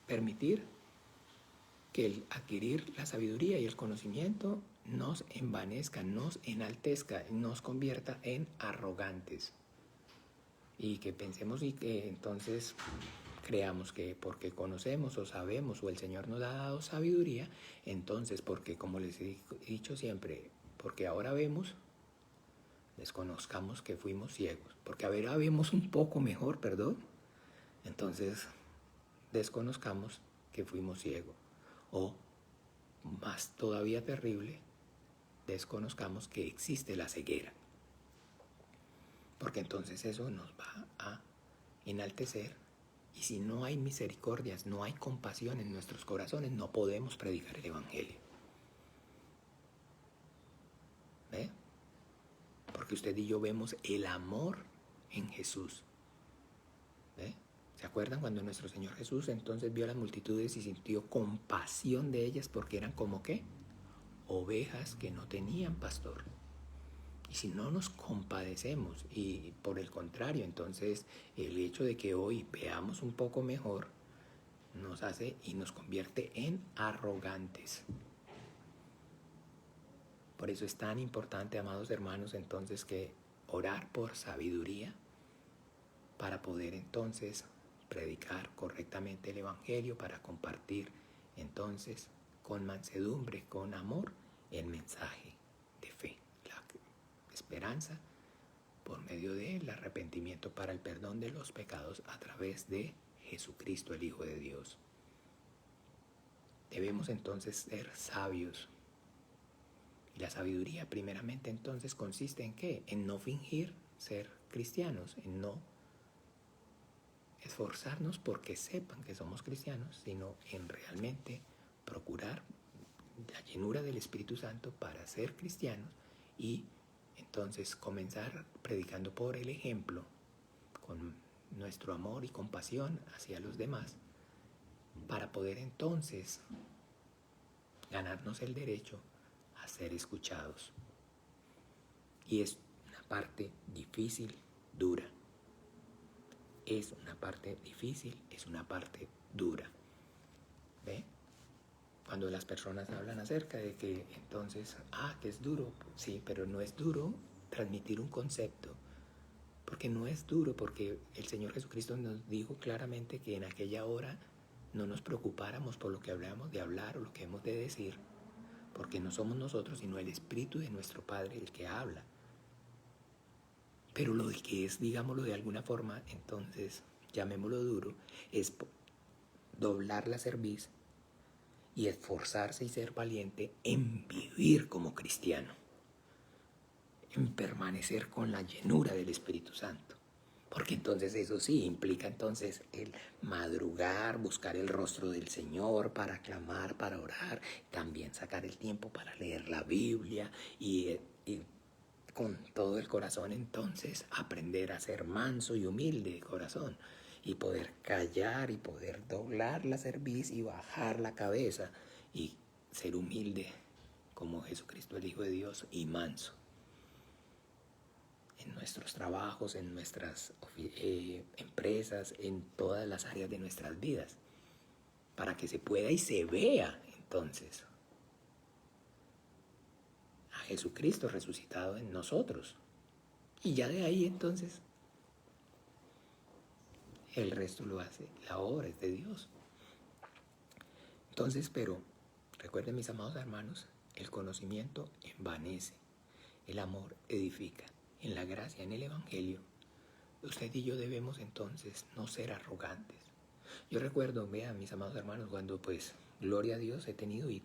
permitir que el adquirir la sabiduría y el conocimiento nos envanezca, nos enaltezca, nos convierta en arrogantes. Y que pensemos y que entonces creamos que porque conocemos o sabemos o el Señor nos ha dado sabiduría, entonces porque, como les he dicho siempre, porque ahora vemos, desconozcamos que fuimos ciegos. Porque ahora vemos un poco mejor, entonces desconozcamos que fuimos ciegos. O, más todavía terrible, desconozcamos que existe la ceguera. Porque entonces eso nos va a enaltecer, y si no hay misericordias, no hay compasión en nuestros corazones, no podemos predicar el Evangelio. ¿Ve? Porque usted y yo vemos el amor en Jesús. ¿Ve? ¿Se acuerdan cuando nuestro Señor Jesús entonces vio a las multitudes y sintió compasión de ellas porque eran como ¿qué? Ovejas que no tenían pastor? Y si no nos compadecemos, y por el contrario, entonces el hecho de que hoy veamos un poco mejor nos hace y nos convierte en arrogantes. Por eso es tan importante, amados hermanos, entonces que orar por sabiduría para poder entonces predicar correctamente el Evangelio, para compartir entonces con mansedumbre, con amor, el mensaje de fe, la esperanza por medio del arrepentimiento para el perdón de los pecados a través de Jesucristo, el Hijo de Dios. Debemos entonces ser sabios. Y la sabiduría primeramente entonces consiste en ¿qué? En no fingir ser cristianos, en no esforzarnos porque sepan que somos cristianos, sino en realmente procurar la llenura del Espíritu Santo para ser cristianos, y entonces comenzar predicando por el ejemplo, con nuestro amor y compasión hacia los demás, para poder entonces ganarnos el derecho a ser escuchados. Y es una parte difícil, dura. Es una parte difícil, es una parte dura. ¿Ve? Cuando las personas hablan acerca de que entonces, que es duro, sí, pero no es duro transmitir un concepto Porque no es duro, porque el Señor Jesucristo nos dijo claramente que en aquella hora no nos preocupáramos por lo que hablamos de hablar o lo que hemos de decir, porque no somos nosotros, sino el Espíritu de nuestro Padre el que habla. Pero lo de que es, digámoslo de alguna forma, entonces, llamémoslo duro, es doblar la cerviz y esforzarse y ser valiente en vivir como cristiano, en permanecer con la llenura del Espíritu Santo. Porque entonces eso sí implica entonces el madrugar, buscar el rostro del Señor para clamar, para orar, también sacar el tiempo para leer la Biblia y con todo el corazón entonces aprender a ser manso y humilde de corazón y poder callar y poder doblar la cerviz y bajar la cabeza y ser humilde como Jesucristo el Hijo de Dios y manso en nuestros trabajos, en nuestras empresas, en todas las áreas de nuestras vidas, para que se pueda y se vea entonces a Jesucristo resucitado en nosotros. Y ya de ahí entonces el resto lo hace, la obra es de Dios. Entonces, pero recuerden, mis amados hermanos, el conocimiento envanece, el amor edifica. En la gracia, en el Evangelio, usted y yo debemos entonces no ser arrogantes. Yo recuerdo, vean, mis amados hermanos, cuando pues, gloria a Dios, he tenido y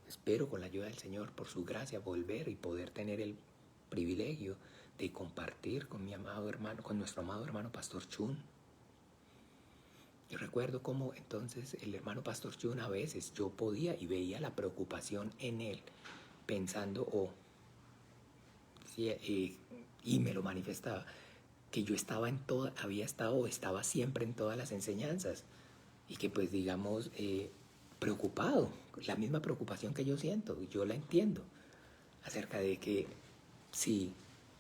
espero con la ayuda del Señor, por su gracia, volver y poder tener el privilegio de compartir con mi amado hermano, con nuestro amado hermano Pastor Chun. Yo recuerdo cómo entonces el hermano Pastor Chun a veces yo podía y veía la preocupación en él, pensando, y me lo manifestaba, que yo estaba estaba siempre en todas las enseñanzas y que pues digamos preocupado, la misma preocupación que yo siento, yo la entiendo, acerca de que sí,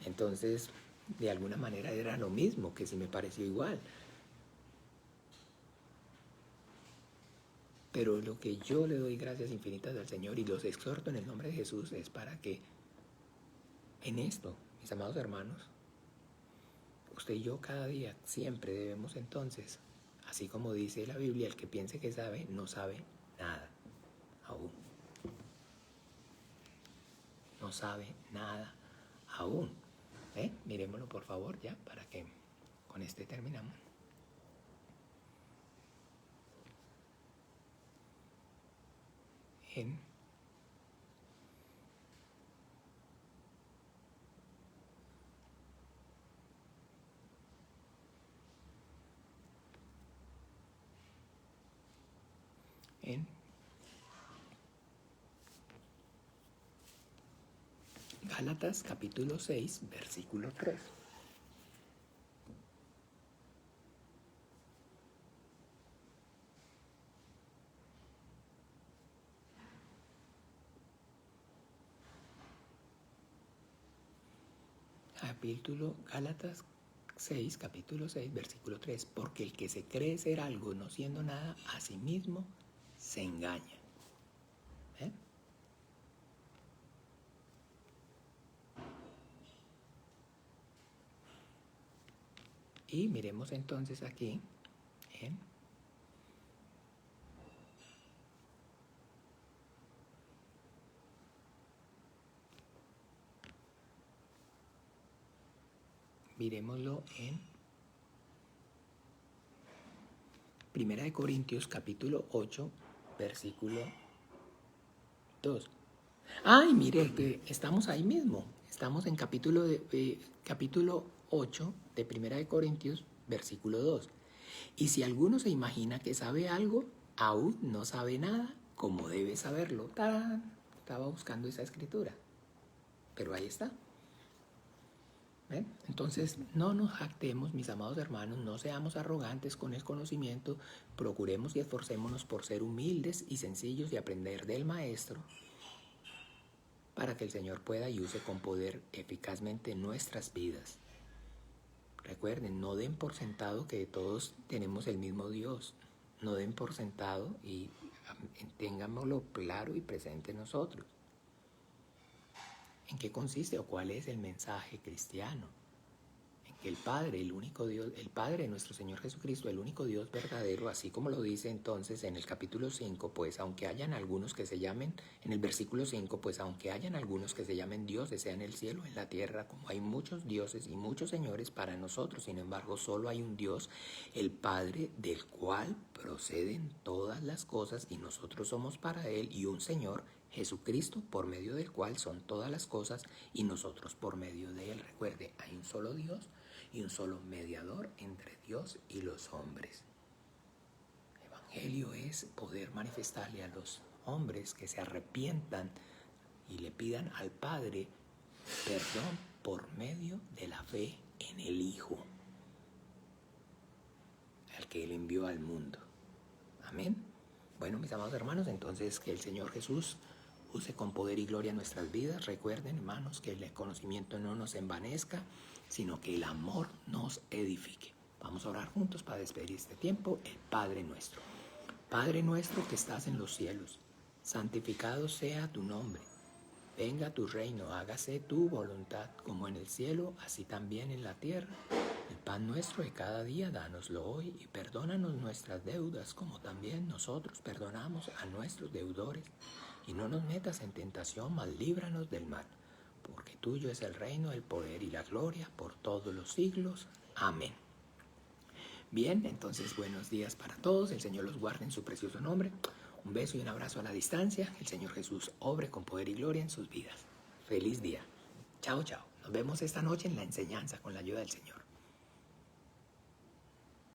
entonces de alguna manera era lo mismo, que si me pareció igual. Pero lo que yo le doy gracias infinitas al Señor y los exhorto en el nombre de Jesús es para que en esto, mis amados hermanos, usted y yo cada día siempre debemos entonces, así como dice la Biblia, el que piense que sabe, no sabe nada aún. No sabe nada aún. Miremoslo por favor ya para que con este terminamos. En Gálatas capítulo 6, versículo 3. Gálatas 6, capítulo 6, versículo 3. Porque el que se cree ser algo no siendo nada, a sí mismo se engaña. Y miremos entonces aquí miremoslo en Primera de Corintios capítulo 8, versículo 2. Ay, mire, que estamos ahí mismo. Estamos en capítulo 8 de Primera de Corintios, versículo 2. Y si alguno se imagina que sabe algo, aún no sabe nada, como debe saberlo. ¡Tarán! Estaba buscando esa escritura. Pero ahí está. ¿Ven? Entonces, no nos jactemos, mis amados hermanos, no seamos arrogantes con el conocimiento, procuremos y esforcémonos por ser humildes y sencillos y aprender del Maestro, para que el Señor pueda y use con poder eficazmente nuestras vidas. Recuerden, no den por sentado que todos tenemos el mismo Dios. No den por sentado y tengámoslo claro y presente nosotros. ¿En qué consiste o cuál es el mensaje cristiano? el Padre, el único Dios, el Padre, nuestro Señor Jesucristo, el único Dios verdadero, así como lo dice entonces en el capítulo 5, pues aunque hayan algunos que se llamen, en el versículo 5, pues aunque hayan algunos que se llamen dioses, sea en el cielo, en la tierra, como hay muchos dioses y muchos señores para nosotros, sin embargo, solo hay un Dios, el Padre, del cual proceden todas las cosas y nosotros somos para Él, y un Señor, Jesucristo, por medio del cual son todas las cosas y nosotros por medio de Él. Recuerde, hay un solo Dios y un solo mediador entre Dios y los hombres. El Evangelio es poder manifestarle a los hombres que se arrepientan y le pidan al Padre perdón por medio de la fe en el Hijo, al que Él envió al mundo. Amén. Bueno, mis amados hermanos, entonces que el Señor Jesús use con poder y gloria nuestras vidas. Recuerden, hermanos, que el conocimiento no nos envanezca, sino que el amor nos edifique. Vamos a orar juntos para despedir este tiempo. El Padre nuestro. Padre nuestro que estás en los cielos, santificado sea tu nombre. Venga tu reino, hágase tu voluntad, como en el cielo, así también en la tierra. El pan nuestro de cada día, dánoslo hoy, y perdónanos nuestras deudas, como también nosotros perdonamos a nuestros deudores. Y no nos metas en tentación, mas líbranos del mal, porque tuyo es el reino, el poder y la gloria, por todos los siglos. Amén. Bien, entonces buenos días para todos, el Señor los guarde en su precioso nombre. Un beso y un abrazo a la distancia, el Señor Jesús obre con poder y gloria en sus vidas. Feliz día. Chao, chao. Nos vemos esta noche en la enseñanza con la ayuda del Señor.